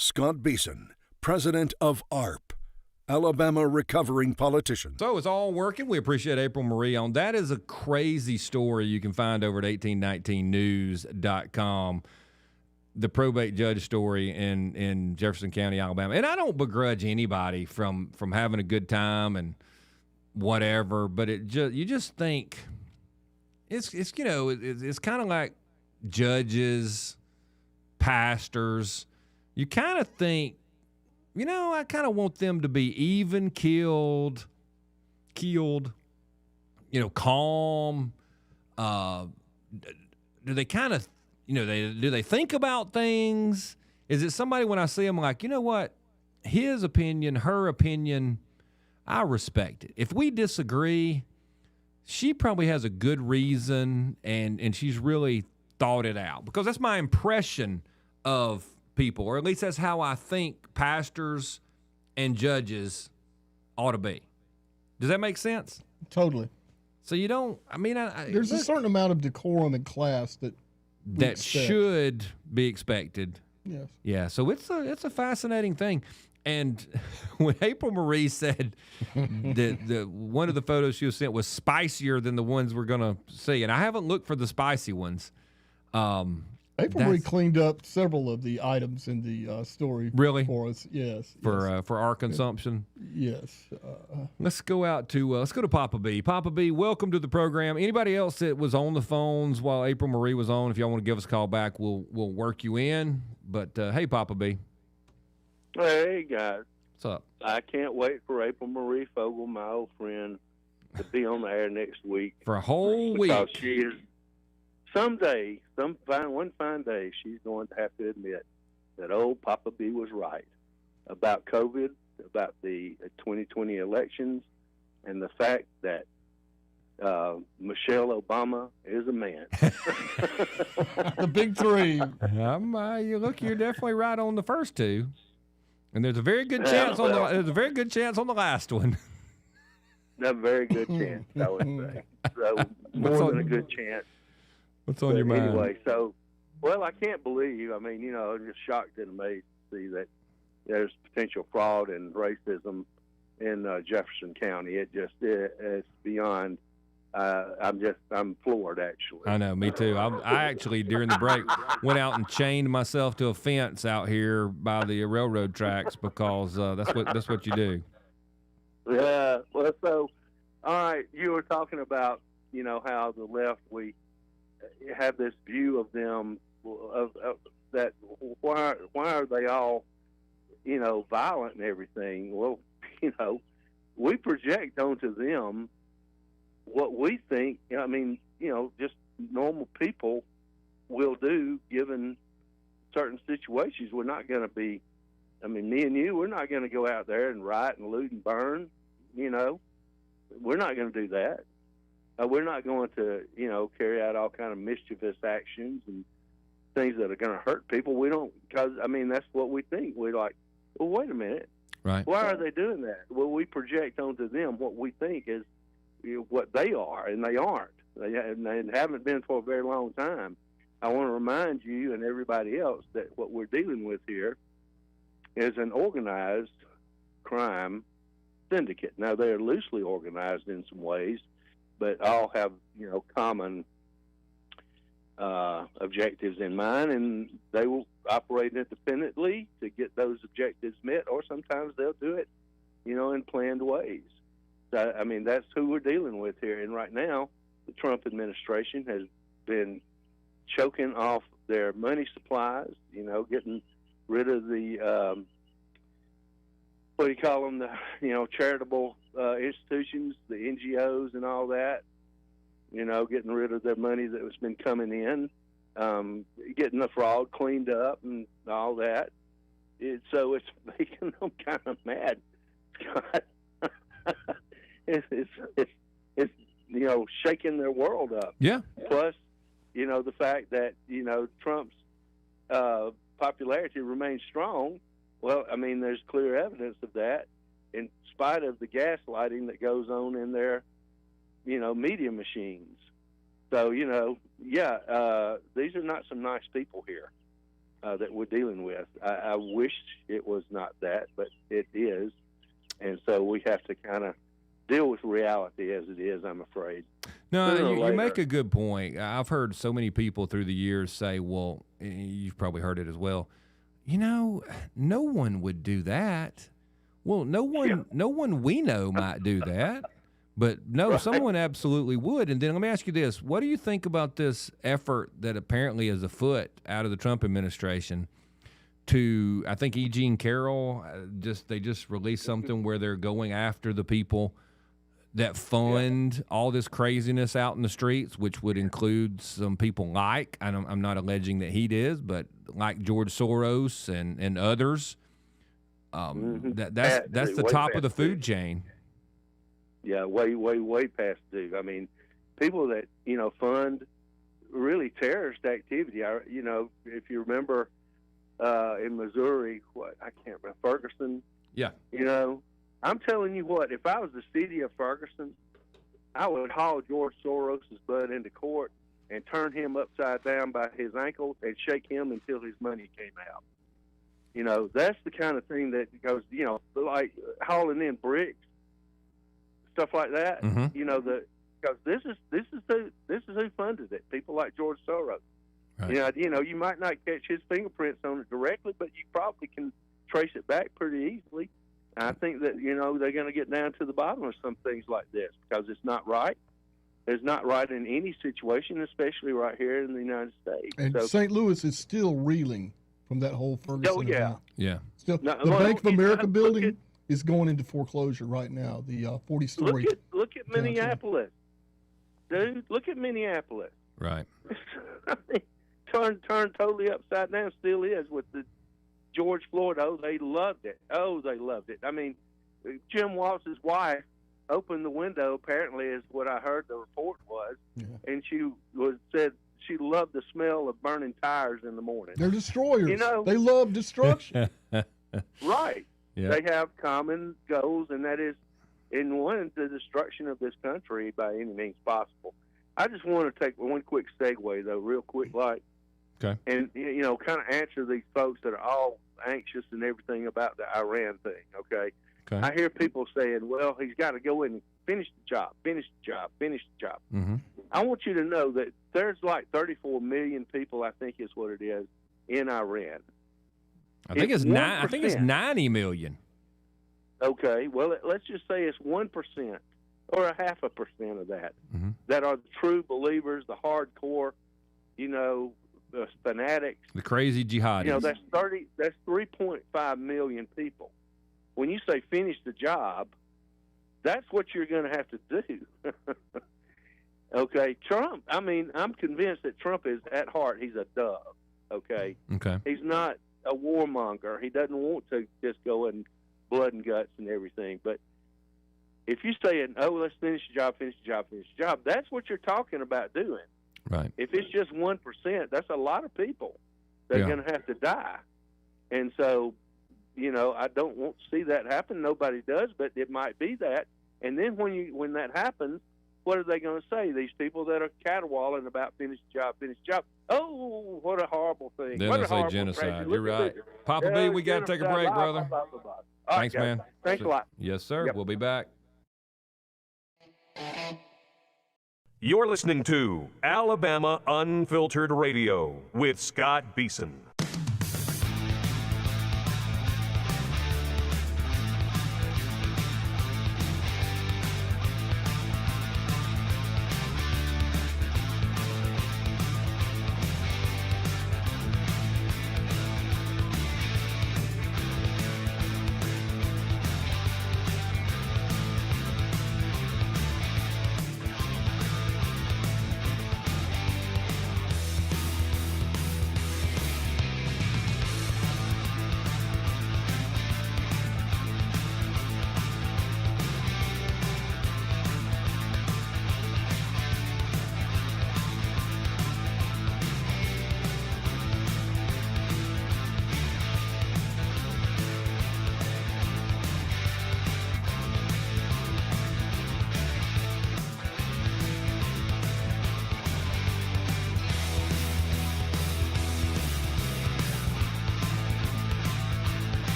S3: Scott Beason, president of ARP, Alabama Recovering Politicians.
S1: So it's all working. We appreciate April Marie on that. Is a crazy story you can find over at 1819news.com. The probate judge story in Jefferson County, Alabama. And I don't begrudge anybody from having a good time and whatever, but you just think it's kind of like judges, pastors. You kind of think, I kind of want them to be even keeled, calm. Do they kind of, do they think about things? Is it somebody when I see them like, you know what, his opinion, her opinion, I respect it. If we disagree, she probably has a good reason and she's really thought it out, because that's my impression of people, or at least that's how I think pastors and judges ought to be. Does that make sense?
S2: Totally.
S1: So you don't,
S2: there's a certain amount of decorum in class that
S1: should be expected.
S2: Yes.
S1: Yeah. So it's a fascinating thing. And when April Marie said that one of the photos she was sent was spicier than the ones we're going to see, and I haven't looked for the spicy ones.
S2: April Marie cleaned up several of the items in the story.
S1: Really?
S2: For us, yes.
S1: For our consumption.
S2: Yes.
S1: Let's go to Papa B. Papa B, welcome to the program. Anybody else that was on the phones while April Marie was on, if y'all want to give us a call back, we'll work you in. But hey, Papa B.
S8: Hey, guys.
S1: What's up?
S8: I can't wait for April Marie Fogle, my old friend, to be on the air next week.
S1: For a whole week.
S8: Because she is, someday, one fine day, she's going to have to admit that old Papa B was right about COVID, about the 2020 elections, and the fact that Michelle Obama is a man.
S2: The big three.
S1: You're definitely right on the first two. And there's a very good chance on the last one.
S8: A very good chance, I would say. So more than a good chance.
S1: What's on your mind?
S8: Anyway, I can't believe. I'm just shocked and amazed to see that there's potential fraud and racism in Jefferson County. It's beyond. I'm floored, actually.
S1: I know, me too. I actually, during the break, went out and chained myself to a fence out here by the railroad tracks because that's what you do.
S8: Yeah. Well, so, all right, you were talking about, how the left, we have this view of them, of that why are they all, violent and everything? Well, we project onto them what we think, just normal people will do given certain situations. We're not going to be, me and you, we're not going to go out there and riot and loot and burn, We're not going to do that. We're not going to, carry out all kind of mischievous actions and things that are going to hurt people. We don't, because, that's what we think. We're like, well, wait a minute.
S1: Right.
S8: Why are they doing that? Well, we project onto them what we think is what they are, and they aren't. They haven't been for a very long time. I want to remind you and everybody else that what we're dealing with here is an organized crime syndicate. Now, they're loosely organized in some ways, but all have, common objectives in mind, and they will operate independently to get those objectives met, or sometimes they'll do it, in planned ways. So, that's who we're dealing with here. And right now, the Trump administration has been choking off their money supplies, getting rid of the, what do you call them, the, charitable institutions, the NGOs and all that, getting rid of their money that has been coming in, getting the fraud cleaned up and all that. So it's making them kind of mad, Scott. It's shaking their world up.
S1: Yeah.
S8: Plus, the fact that Trump's popularity remains strong. Well, there's clear evidence of that, in spite of the gaslighting that goes on in their media machines. So these are not some nice people here. that we're dealing with. I wish it was not that, but it is. And so we have to kind of deal with reality as it is, I'm afraid.
S1: No, you make a good point. I've heard so many people through the years say, well, you've probably heard it as well, no one would do that. Well, no one we know might do that. But no, right. Someone absolutely would. And then let me ask you this. What do you think about this effort that apparently is afoot out of the Trump administration to, I think E. Jean Carroll, they just released something where they're going after the people that fund all this craziness out in the streets, which would include some people like, I'm not alleging that he is, but like George Soros and others. That's the top of the food chain.
S8: Yeah, way past due. I mean, people that, fund really terrorist activity. If you remember in Missouri, I can't remember, Ferguson.
S1: Yeah.
S8: I'm telling you what, if I was the city of Ferguson, I would haul George Soros' butt into court and turn him upside down by his ankles and shake him until his money came out. That's the kind of thing that goes, like hauling in bricks, stuff like that.
S1: Mm-hmm.
S8: Because this is who funded it. People like George Soros. Right. You might not catch his fingerprints on it directly, but you probably can trace it back pretty easily. And I think that they're going to get down to the bottom of some things like this because it's not right. It's not right in any situation, especially right here in the United States.
S2: And St. Louis is still reeling from that whole Ferguson.
S8: Oh yeah,
S2: event.
S1: Yeah.
S2: Still, the Bank of America building is going into foreclosure right now. The 40-story.
S8: Look at Minneapolis, dude. Look at Minneapolis.
S1: Right.
S8: Turned totally upside down. Still is with the George Floyd. Oh, they loved it. I mean, Jim Walz's wife opened the window. Apparently, is what I heard the report was, and she said she loved the smell of burning tires in the morning.
S2: They're destroyers. They love destruction.
S8: Right.
S1: Yeah.
S8: They have common goals, and that is, in one, the destruction of this country by any means possible. I just want to take one quick segue, though, real quick,
S1: okay,
S8: and kind of answer these folks that are all anxious and everything about the Iran thing. Okay. I hear people saying, "Well, he's got to go in and finish the job."
S1: Mm-hmm.
S8: I want you to know that there's like 34 million people, I think is what it is, in Iran.
S1: I think it's 90 million.
S8: Okay, well, let's just say it's 1% or 0.5% of that that are the true believers, the hardcore, the fanatics,
S1: the crazy jihadis.
S8: That's 3.5 million people. When you say finish the job, that's what you're going to have to do. Okay, Trump, I'm convinced that Trump is, at heart, he's a dove, okay? He's not a warmonger. He doesn't want to just go in blood and guts and everything. But if you say, let's finish the job, that's what you're talking about doing.
S1: Right.
S8: If it's just 1%, that's a lot of people that are going to have to die. And so, I don't want to see that happen. Nobody does, but it might be that. And then when that happens, what are they going to say? These people that are caterwauling about finish the job. Oh, what a horrible thing.
S1: Then they'll say genocide. You're right. Papa B, we got to take a break, brother. Thanks, man.
S8: Thanks a lot.
S1: Yes, sir.
S8: Yep.
S1: We'll be back.
S4: You're listening to Alabama Unfiltered Radio with Scott Beason.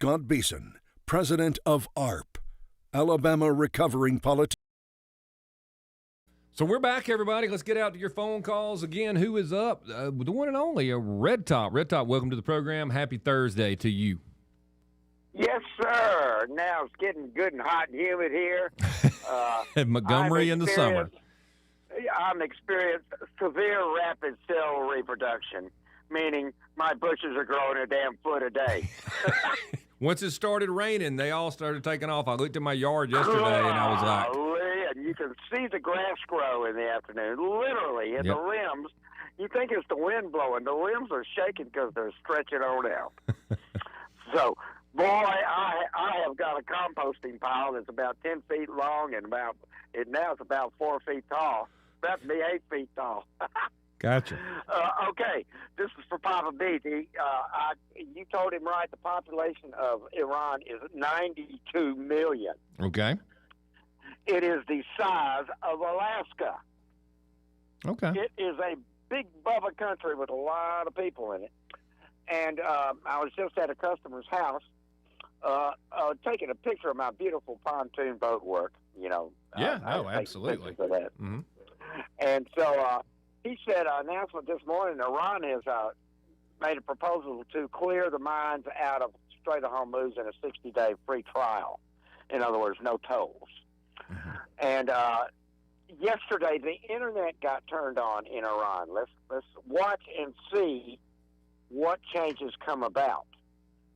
S3: Scott Beason, president of ARP, Alabama Recovering Politicians.
S1: So we're back, everybody. Let's get out to your phone calls again. Who is up? The one and only Red Top. Red Top, welcome to the program. Happy Thursday to you.
S9: Yes, sir. Now it's getting good and hot and humid here.
S1: Montgomery in the summer.
S9: I'm experiencing severe rapid cell reproduction, meaning my bushes are growing a damn foot a day.
S1: Once it started raining, they all started taking off. I looked at my yard yesterday, and I was like...
S9: And you can see the grass grow in the afternoon, literally, in the limbs. You think it's the wind blowing. The limbs are shaking because they're stretching on out. So, boy, I have got a composting pile that's about 10 feet long and now it's about 4 feet tall. About to be 8 feet tall.
S1: Gotcha.
S9: Okay, this is for Papa B. You told him right. The population of Iran is 92 million.
S1: Okay.
S9: It is the size of Alaska.
S1: Okay.
S9: It is a big bubba country with a lot of people in it. And I was just at a customer's house taking a picture of my beautiful pontoon boat work. You know.
S1: Yeah. Absolutely.
S9: Of that.
S1: Mm-hmm.
S9: And so he said an announcement this morning, Iran has made a proposal to clear the mines out of Strait of Hormuz in a 60-day free trial. In other words, no tolls. Mm-hmm. And yesterday, the internet got turned on in Iran. Let's watch and see what changes come about.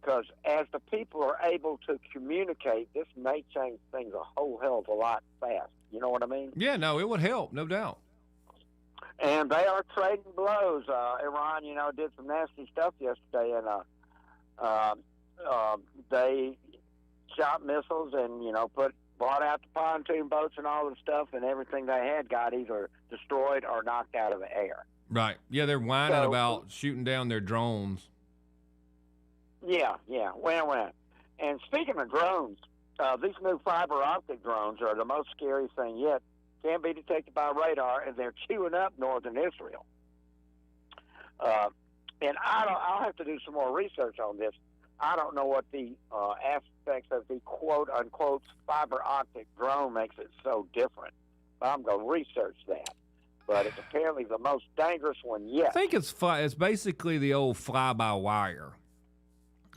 S9: Because as the people are able to communicate, this may change things a whole hell of a lot fast. You know what I mean?
S1: Yeah, no, it would help, no doubt.
S9: And they are trading blows. Iran, did some nasty stuff yesterday, and they shot missiles and, brought out the pontoon boats and all the stuff, and everything they had got either destroyed or knocked out of the air.
S1: Right. Yeah, they're whining about shooting down their drones.
S9: Yeah. When. And speaking of drones, these new fiber optic drones are the most scary thing yet. Can be detected by radar, and they're chewing up northern Israel. And I'll have to do some more research on this. I don't know what the aspects of the quote-unquote fiber optic drone makes it so different. I'm going to research that. But it's apparently the most dangerous one yet.
S1: I think it's basically the old fly-by-wire,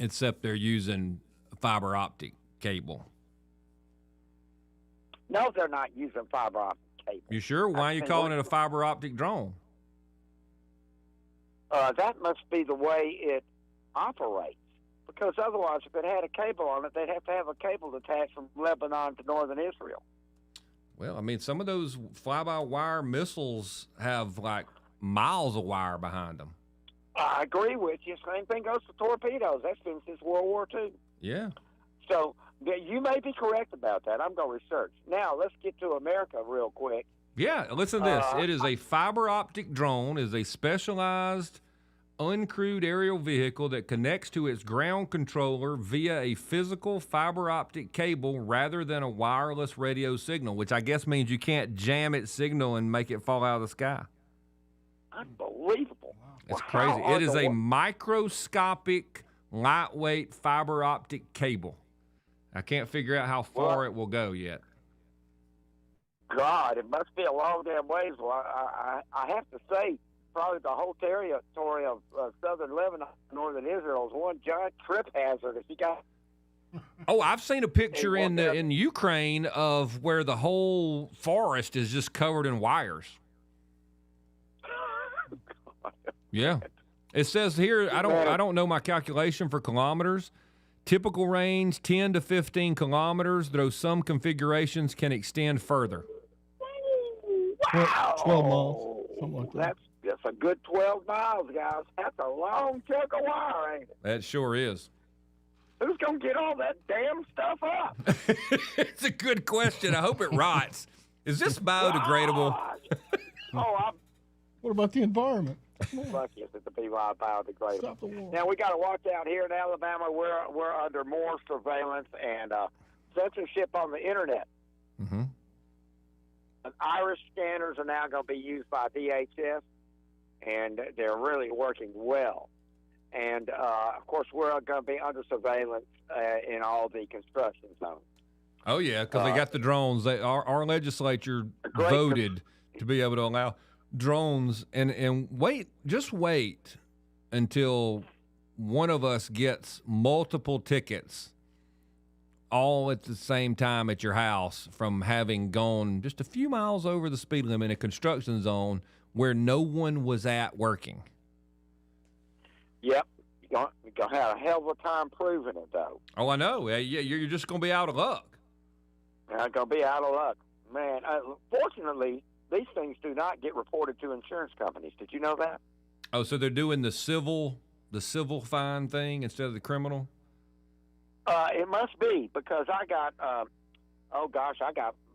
S1: except they're using fiber optic cable.
S9: No, they're not using fiber optic cable.
S1: You sure? Why are you calling it a fiber optic drone?
S9: That must be the way it operates. Because otherwise, if it had a cable on it, they'd have to have a cable attached from Lebanon to northern Israel.
S1: Well, I mean, some of those fly-by-wire missiles have, like, miles of wire behind them.
S9: I agree with you. Same thing goes for torpedoes. That's been since World War II.
S1: Yeah.
S9: So you may be correct about that. I'm going to research. Now, let's get to America real quick.
S1: Yeah, listen to this. It is a fiber optic drone. It is a specialized uncrewed aerial vehicle that connects to its ground controller via a physical fiber optic cable rather than a wireless radio signal, which I guess means you can't jam its signal and make it fall out of the sky.
S9: Unbelievable.
S1: It's crazy. It is a microscopic, lightweight fiber optic cable. I can't figure out how far it will go yet.
S9: God, it must be a long damn ways. Well, I have to say, probably the whole territory of southern Lebanon, northern Israel is one giant trip hazard. If you got,
S1: I've seen a picture in Ukraine of where the whole forest is just covered in wires. Yeah, it says here. I don't know my calculation for kilometers. Typical range 10 to 15 kilometers, though some configurations can extend further.
S9: Wow,
S2: 12 miles, something like that.
S9: That's a good 12 miles, guys. That's a long chunk of wire, ain't it?
S1: That sure is.
S9: Who's going to get all that damn stuff up?
S1: It's a good question. I hope it rots. Is this biodegradable?
S2: What about the environment?
S9: Fuck yes, it's a biodegradable.
S2: Stop the war.
S9: Now, we got to watch out here in Alabama. We're under more surveillance and censorship on the internet.
S1: Mm-hmm.
S9: Iris scanners are now going to be used by DHS, and they're really working well. And, of course, we're going to be under surveillance in all the construction zones.
S1: Oh, yeah, because they got the drones. Our legislature voted to be able to allow drones. And just wait until one of us gets multiple tickets all at the same time at your house from having gone just a few miles over the speed limit in a construction zone where no one was at working.
S9: Yep. You're going to have a hell of a time proving it, though.
S1: Oh, I know. Yeah, you're just going to be out of luck.
S9: You're going to be out of luck. Man, fortunately, these things do not get reported to insurance companies. Did you know that?
S1: Oh, so they're doing the civil fine thing instead of the criminal?
S9: It must be, because I got,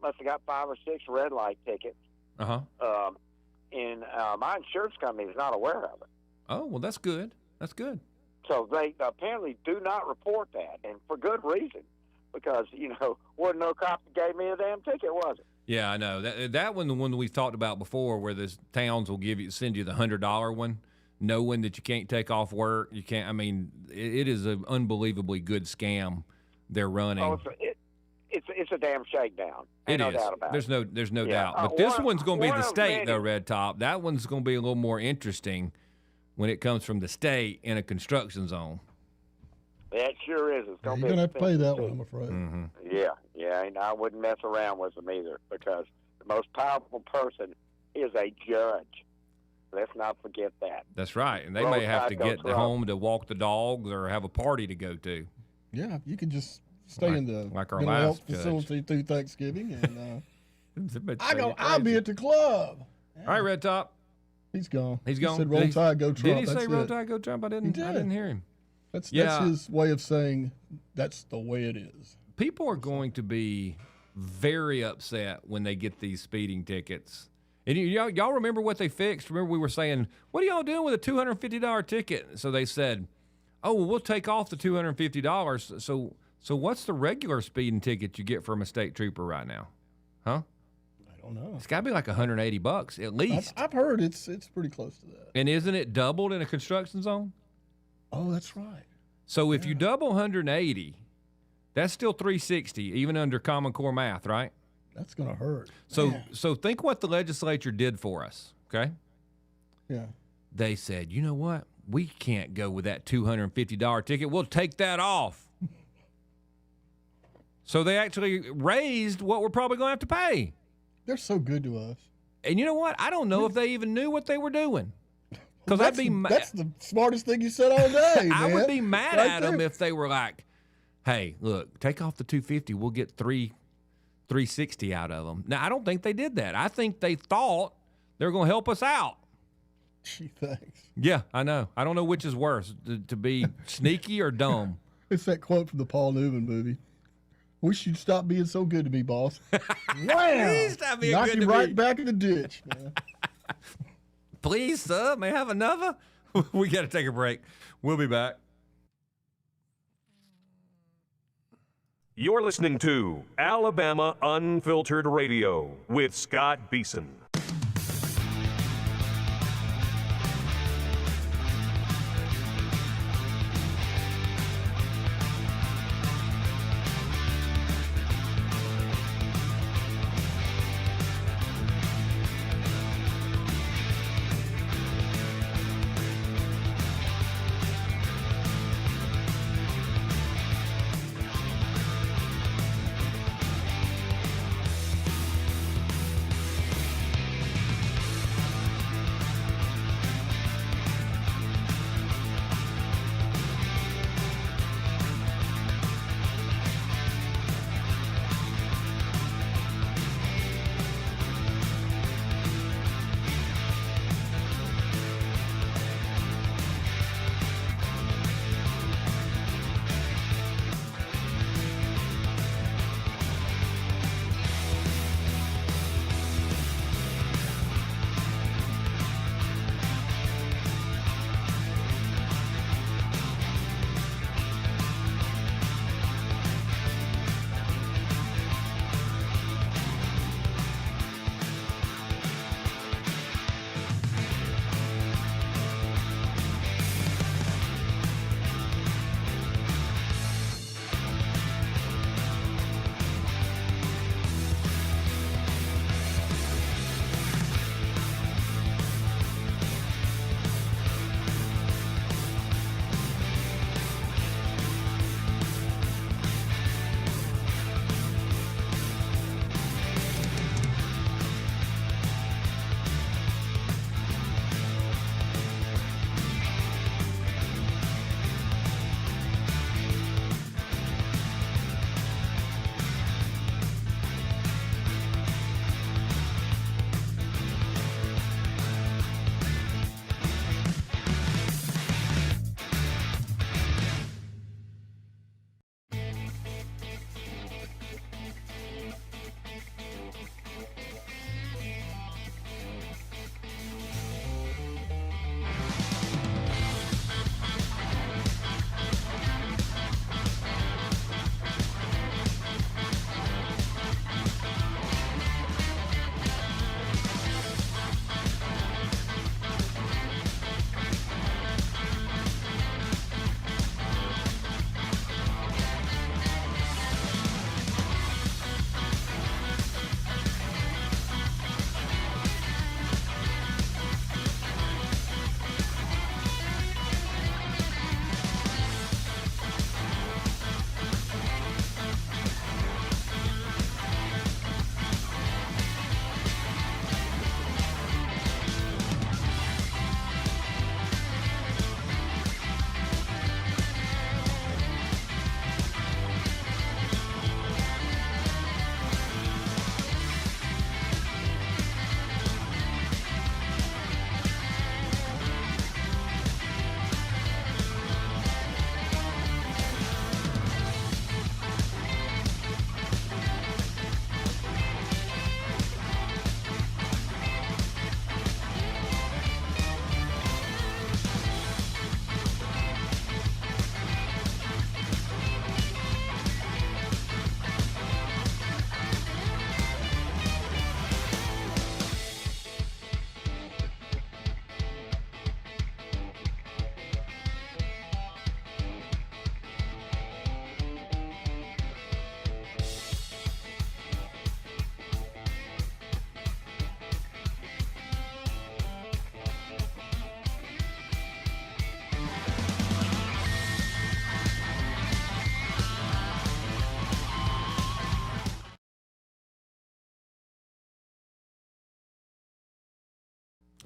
S9: must have got 5 or 6 red light tickets.
S1: Uh-huh.
S9: And my insurance company is not aware of it.
S1: Oh, well, that's good. That's good.
S9: So they apparently do not report that, and for good reason, because, wasn't no cop that gave me a damn ticket, was it?
S1: Yeah, I know. That one, the one that we've talked about before, where the towns will send you the $100 one, knowing that you can't take off work. You can't. I mean, it is an unbelievably good scam they're running.
S9: Oh, it's a damn shakedown. Ain't no doubt about
S1: it. There's no doubt. But this one's going to be the state, though, Red Top. That one's going to be a little more interesting when it comes from the state in a construction zone.
S9: That sure is. It's
S2: You're going to have to pay that one, I'm afraid.
S1: Mm-hmm.
S9: Yeah, and I wouldn't mess around with them either, because the most powerful person is a judge. Let's not forget that.
S1: That's right. And they may have to get home to walk the dogs or have a party to go to.
S2: Yeah, you can just stay in the
S1: our
S2: mental health
S1: judge.
S2: facility through Thanksgiving, and I'll be at the club. Yeah.
S1: All right, Red Top.
S2: He's gone.
S1: He's gone.
S2: He said, "Roll Tide, go Trump."
S1: Did he say "Roll Tide, go Trump"? I didn't hear him.
S2: That's his way of saying that's the way it is.
S1: People are going to be very upset when they get these speeding tickets. And y'all remember what they fixed? Remember we were saying, what are y'all doing with a $250 ticket? So they said, oh, well, we'll take off the $250. So what's the regular speeding ticket you get from a state trooper right now? Huh?
S2: I don't know.
S1: It's got to be like $180 at least.
S2: I've heard it's pretty close to that.
S1: And isn't it doubled in a construction zone?
S2: Oh, that's right.
S1: So if you double 180, that's still 360, even under Common Core math, right?
S2: That's going to hurt.
S1: So think what the legislature did for us, okay?
S2: Yeah.
S1: They said, you know what? We can't go with that $250 ticket. We'll take that off. So they actually raised what we're probably going to have to pay.
S2: They're so good to us.
S1: And you know what? I don't know if they even knew what they were doing. Because
S2: that's the smartest thing you said all day, man.
S1: I would be mad at them if they were like, hey, look, take off the $250. We'll get $360 out of them. Now, I don't think they did that. I think they thought they were going to help us out.
S2: Gee, thanks.
S1: Yeah, I know. I don't know which is worse, to be sneaky or dumb.
S2: It's that quote from the Paul Newman movie. Wish you'd stop being so good to me, boss. Wow!
S1: Please stop being
S2: Knock
S1: good
S2: you
S1: to
S2: right
S1: me.
S2: back in the ditch, man.
S1: Please, sir, may I have another? We got to take a break. We'll be back.
S4: You're listening to Alabama Unfiltered Radio with Scott Beason.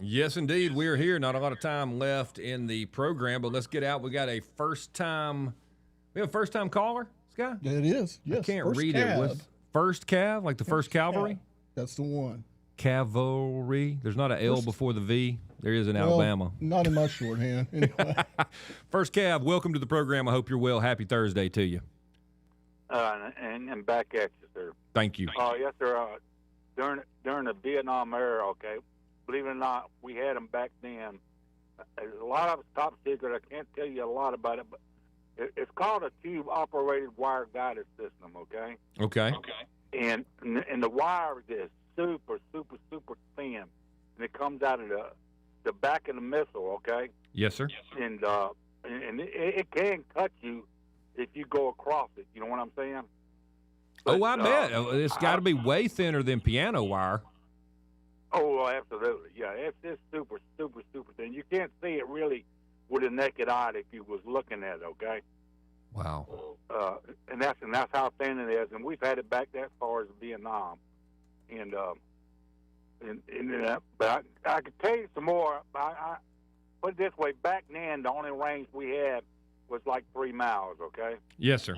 S1: Yes, indeed. We are here. Not a lot of time left in the program, but let's get out. We got a first-time caller, Sky?
S2: It is. Yes.
S1: I can't
S2: First
S1: read
S2: Cav.
S1: it. With First Cav, like the First Cavalry?
S2: Cav. That's the one.
S1: Cavalry. There's not an L before the V. There is in Alabama.
S2: Not in my shorthand. Anyway.
S1: First Cav, welcome to the program. I hope you're well. Happy Thursday to you.
S10: And back at you, sir.
S1: Thank you.
S10: Yes, sir. During the Vietnam era, okay, believe it or not, we had them back then. A lot of it's top secret. I can't tell you a lot about it, but it's called a tube-operated wire-guided system, okay?
S1: Okay.
S10: And the wire is super, super, super thin, and it comes out of the back of the missile, okay?
S1: Yes, sir.
S10: And it can cut you if you go across it. You know what I'm saying? But,
S1: I bet. It's got to be way thinner than piano wire.
S10: Oh, absolutely. Yeah, it's super, super, super thin. You can't see it really with a naked eye if you was looking at it, okay?
S1: Wow.
S10: And that's how thin it is. And we've had it back that far as Vietnam. But I could tell you some more. I put it this way. Back then, the only range we had was like 3 miles, okay?
S1: Yes, sir.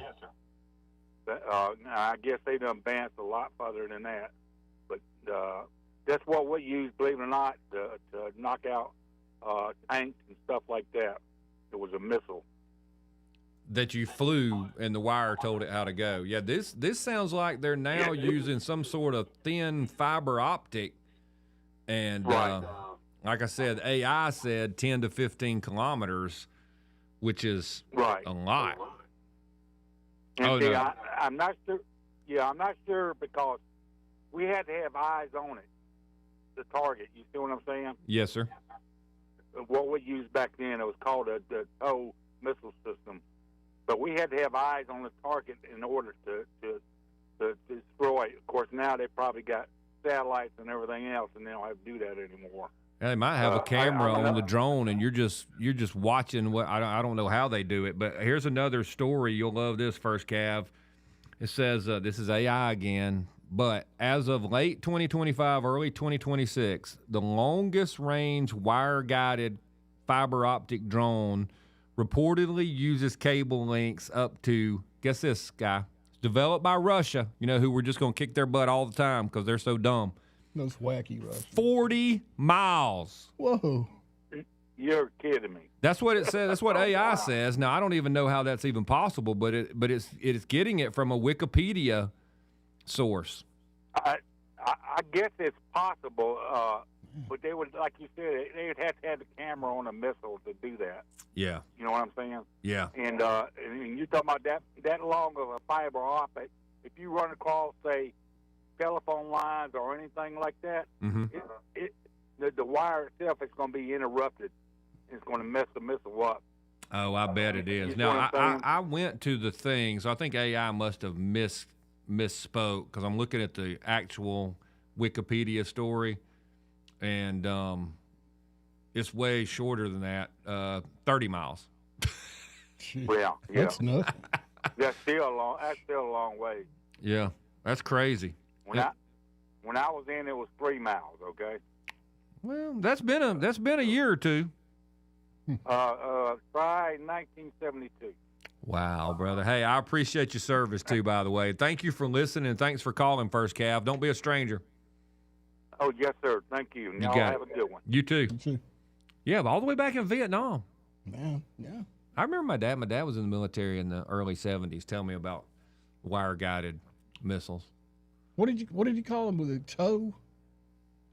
S10: But, I guess they've advanced a lot further than that. But that's what we use, believe it or not, to knock out tanks and stuff like that. It was a missile.
S1: That you flew and the wire told it how to go. Yeah, this sounds like they're now using some sort of thin fiber optic. And
S10: right.
S1: Like I said, AI said 10 to 15 kilometers, which is
S10: right.
S1: a lot.
S10: And I'm not sure. Yeah, I'm not sure because we had to have eyes on it, the target. You see what I'm saying?
S1: Yes, sir.
S10: What we used back then, it was called the TOW missile system. But we had to have eyes on the target in order to destroy it. Of course, now they probably got satellites and everything else, and they don't have to do that anymore.
S1: Yeah, they might have a camera on the drone, and you're just watching what I don't know how they do it. But here's another story. You'll love this, First Cav. It says this is AI again. But as of late 2025, early 2026, the longest range wire-guided fiber optic drone reportedly uses cable links up to, guess this, guy, developed by Russia, who we're just going to kick their butt all the time because they're so dumb.
S2: Those wacky Russians.
S1: 40 miles.
S2: Whoa.
S10: You're kidding me.
S1: That's what it says. That's what AI says. Now, I don't even know how that's even possible, but it's getting it from a Wikipedia source.
S10: I guess it's possible, but they would, like you said, they would have to have the camera on a missile to do that.
S1: Yeah.
S10: You know what I'm saying?
S1: Yeah.
S10: And you're talking about that long of a fiber optic. If you run across, say, telephone lines or anything like that,
S1: mm-hmm.
S10: The wire itself is going to be interrupted. It's going to mess the missile up.
S1: Oh, I bet it is. Now, I went to the thing, so I think AI must have misspoke because I'm looking at the actual Wikipedia story, and it's way shorter than that, 30 miles.
S10: Well, yeah.
S2: That's nothing.
S10: That's still a long way.
S1: Yeah, that's crazy.
S10: When I was in, it was 3 miles. Okay.
S1: Well, that's been a year or two.
S10: Try 1972.
S1: Wow, brother. Hey, I appreciate your service too, by the way. Thank you for listening and thanks for calling, First Cav. Don't be a stranger.
S10: Oh, yes, sir. Thank you. Y'all have a good one.
S1: You too. Yeah, but all the way back in Vietnam.
S2: Yeah.
S1: I remember my dad. My dad was in the military in the early 70s. Tell me about wire-guided missiles.
S2: What did you call them? With a TOW?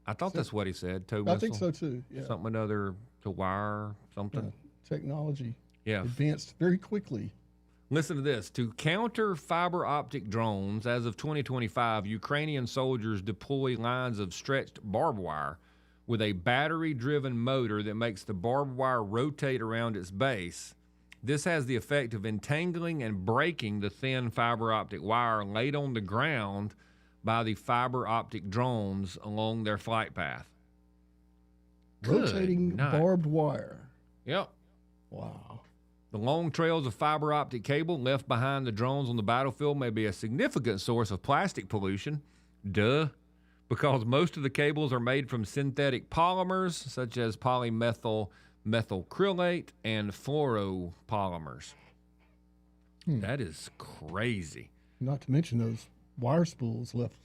S1: I thought that's what he said. TOW missile.
S2: I think so too. Yeah.
S1: Something another to wire something.
S2: Technology.
S1: Yeah.
S2: Advanced very quickly.
S1: Listen to this. To counter fiber optic drones, as of 2025, Ukrainian soldiers deploy lines of stretched barbed wire with a battery-driven motor that makes the barbed wire rotate around its base. This has the effect of entangling and breaking the thin fiber optic wire laid on the ground by the fiber optic drones along their flight path.
S2: Rotating barbed wire.
S1: Yep.
S2: Wow.
S1: The long trails of fiber optic cable left behind the drones on the battlefield may be a significant source of plastic pollution. Duh. because most of the cables are made from synthetic polymers such as polymethyl methylcrylate and fluoropolymers. That is crazy.
S2: Not to mention those wire spools left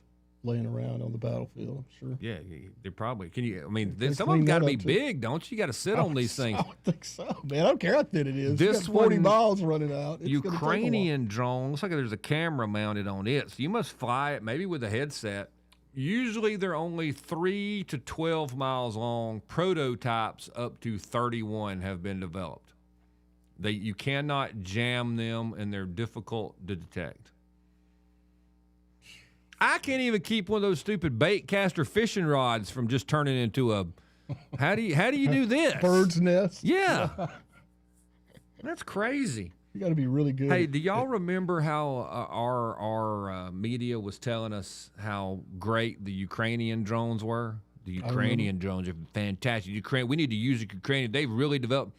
S2: laying around on the battlefield, I'm sure.
S1: Yeah, they're probably. Can you? I mean,
S2: They
S1: some of them
S2: clean
S1: got to
S2: that
S1: be
S2: up, too.
S1: big, don't you? You got to sit on these things.
S2: I don't think so, man. I don't care how thin it is.
S1: This
S2: You got 40
S1: one-
S2: miles running out. It's gonna take a while.
S1: Ukrainian drone looks like there's a camera mounted on it, so you must fly it maybe with a headset. Usually they're only 3 to 12 miles long. Prototypes up to 31 have been developed. You cannot jam them, and they're difficult to detect. I can't even keep one of those stupid bait caster fishing rods from just turning into a. How do you do this?
S2: Bird's nest.
S1: Yeah, that's crazy.
S2: You got to be really good.
S1: Hey, do y'all remember how our media was telling us how great the Ukrainian drones were? The Ukrainian drones are fantastic. We need to use the Ukrainian. They've really developed.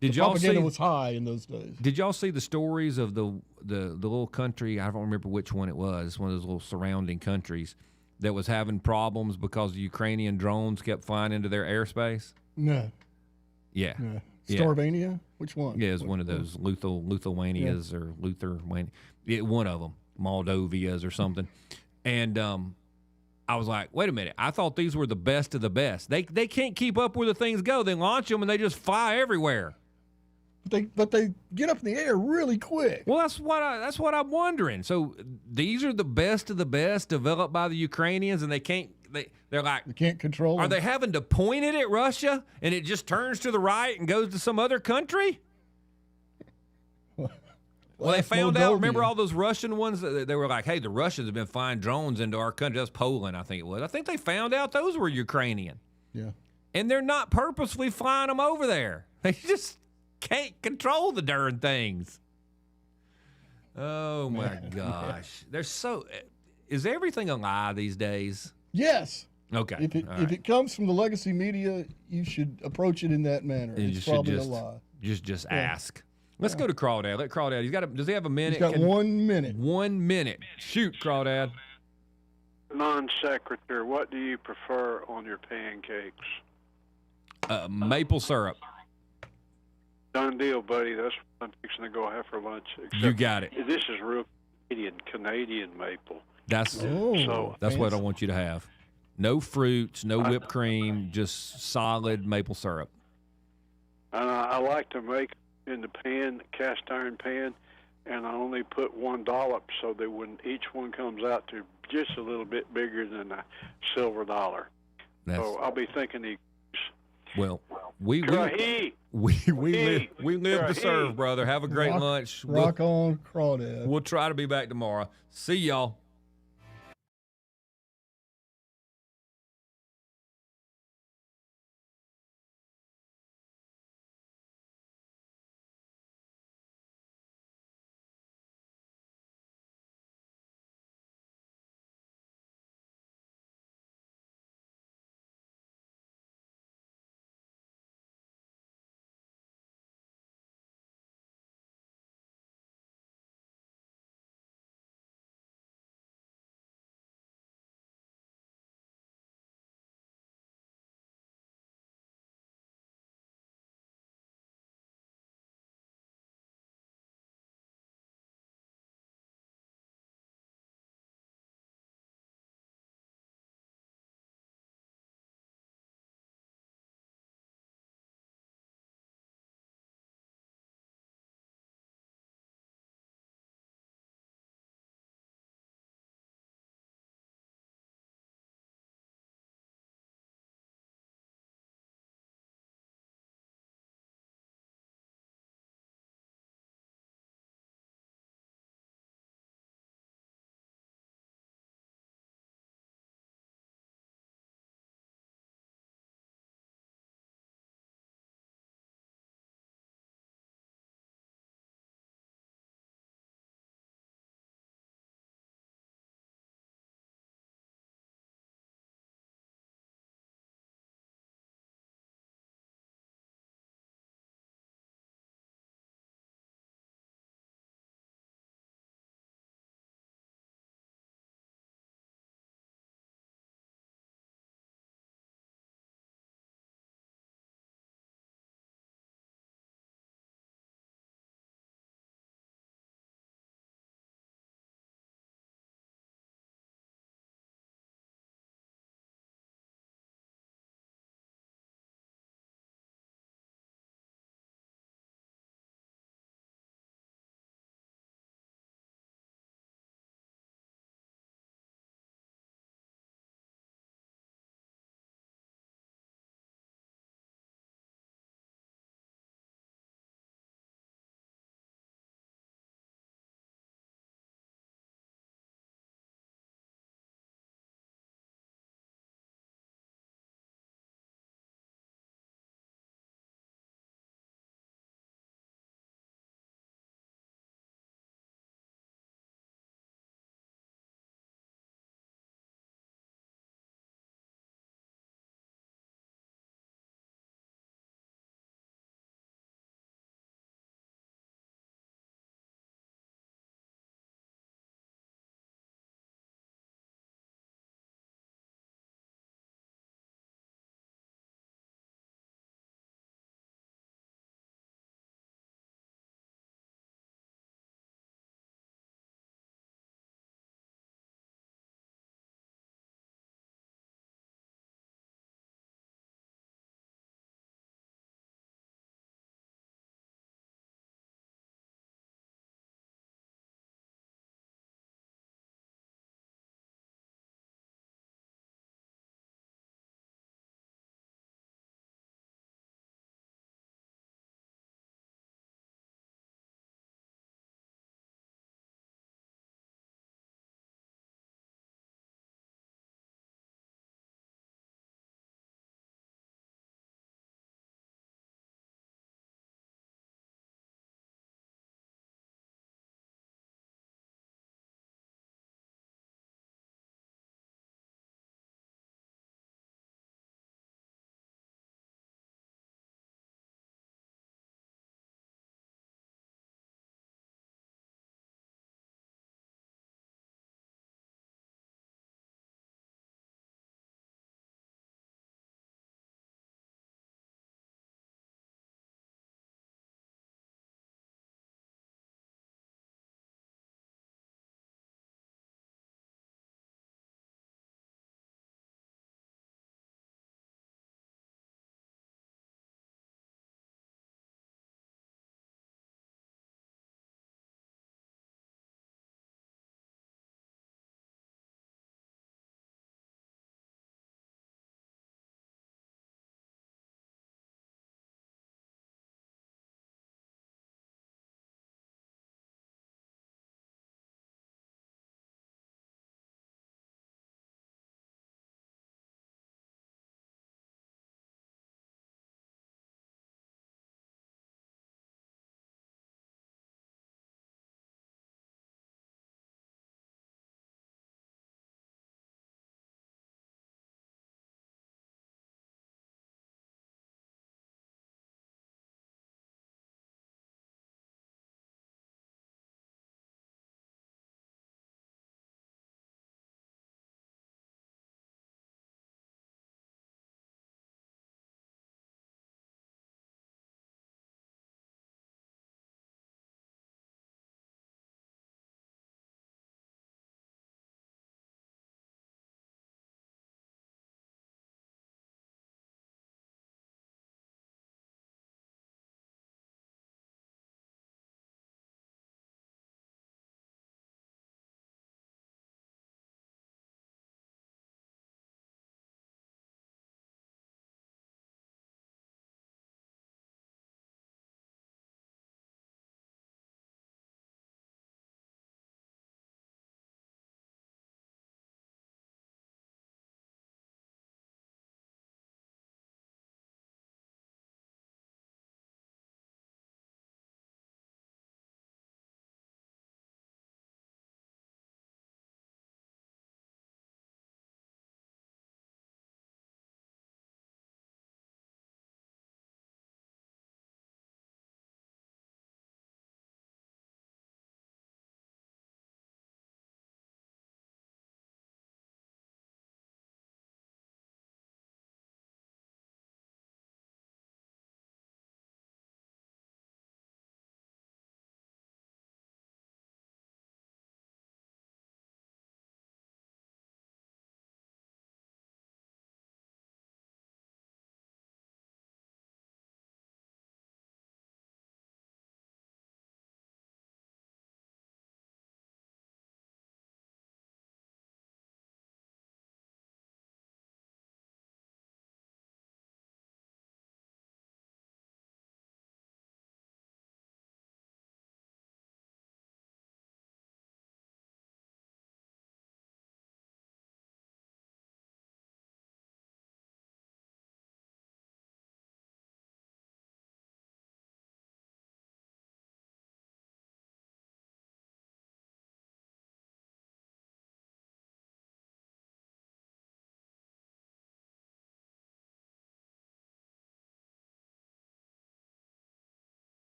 S1: Did y'all see?
S2: Propaganda was high in those days.
S1: Did y'all see the stories of the little country? I don't remember which one it was. One of those little surrounding countries that was having problems because the Ukrainian drones kept flying into their airspace.
S2: No.
S1: Yeah.
S2: No.
S1: Yeah.
S2: Slovenia? Which one?
S1: Yeah, it's one of those Lithuanias or one of them, Moldovias or something. And I was like, wait a minute. I thought these were the best of the best. They can't keep up where the things go. They launch them and they just fly everywhere.
S2: But they get up in the air really quick.
S1: Well, that's what I'm wondering. So these are the best of the best developed by the Ukrainians, and they're like,
S2: They can't control
S1: are
S2: them.
S1: they having to point it at Russia and it just turns to the right and goes to some other country? Well, they
S2: that's
S1: found out.
S2: Moldova.
S1: Remember all those Russian ones? They were like, hey, the Russians have been flying drones into our country. That's Poland, I think it was. I think they found out those were Ukrainian.
S2: Yeah.
S1: And they're not purposely flying them over there. They just can't control the darn things. Oh, my gosh. They're so... Is everything a lie these days?
S2: Yes.
S1: Okay.
S2: If it comes from the legacy media, you should approach it in that manner.
S1: You
S2: It's
S1: should
S2: probably a lie.
S1: Just ask. Let's go to Crawdad. Let Crawdad. Does he have a minute?
S2: He's got 1 minute.
S1: 1 minute. Shoot, Crawdad.
S11: Non-secretary, what do you prefer on your pancakes?
S1: Maple syrup.
S11: Done deal, buddy. That's what I'm fixing to go have for lunch.
S1: You got it.
S11: This is real Canadian maple.
S1: That's what I want you to have. No fruits, no whipped cream, just solid maple syrup.
S11: And I like to make in the pan, cast iron pan, and I only put one dollop so that when each one comes out to just a little bit bigger than a silver dollar. So I'll be thinking
S1: well, we live to serve, brother. Have a great lunch.
S2: Rock on, Crawdad.
S1: We'll try to be back tomorrow. See y'all.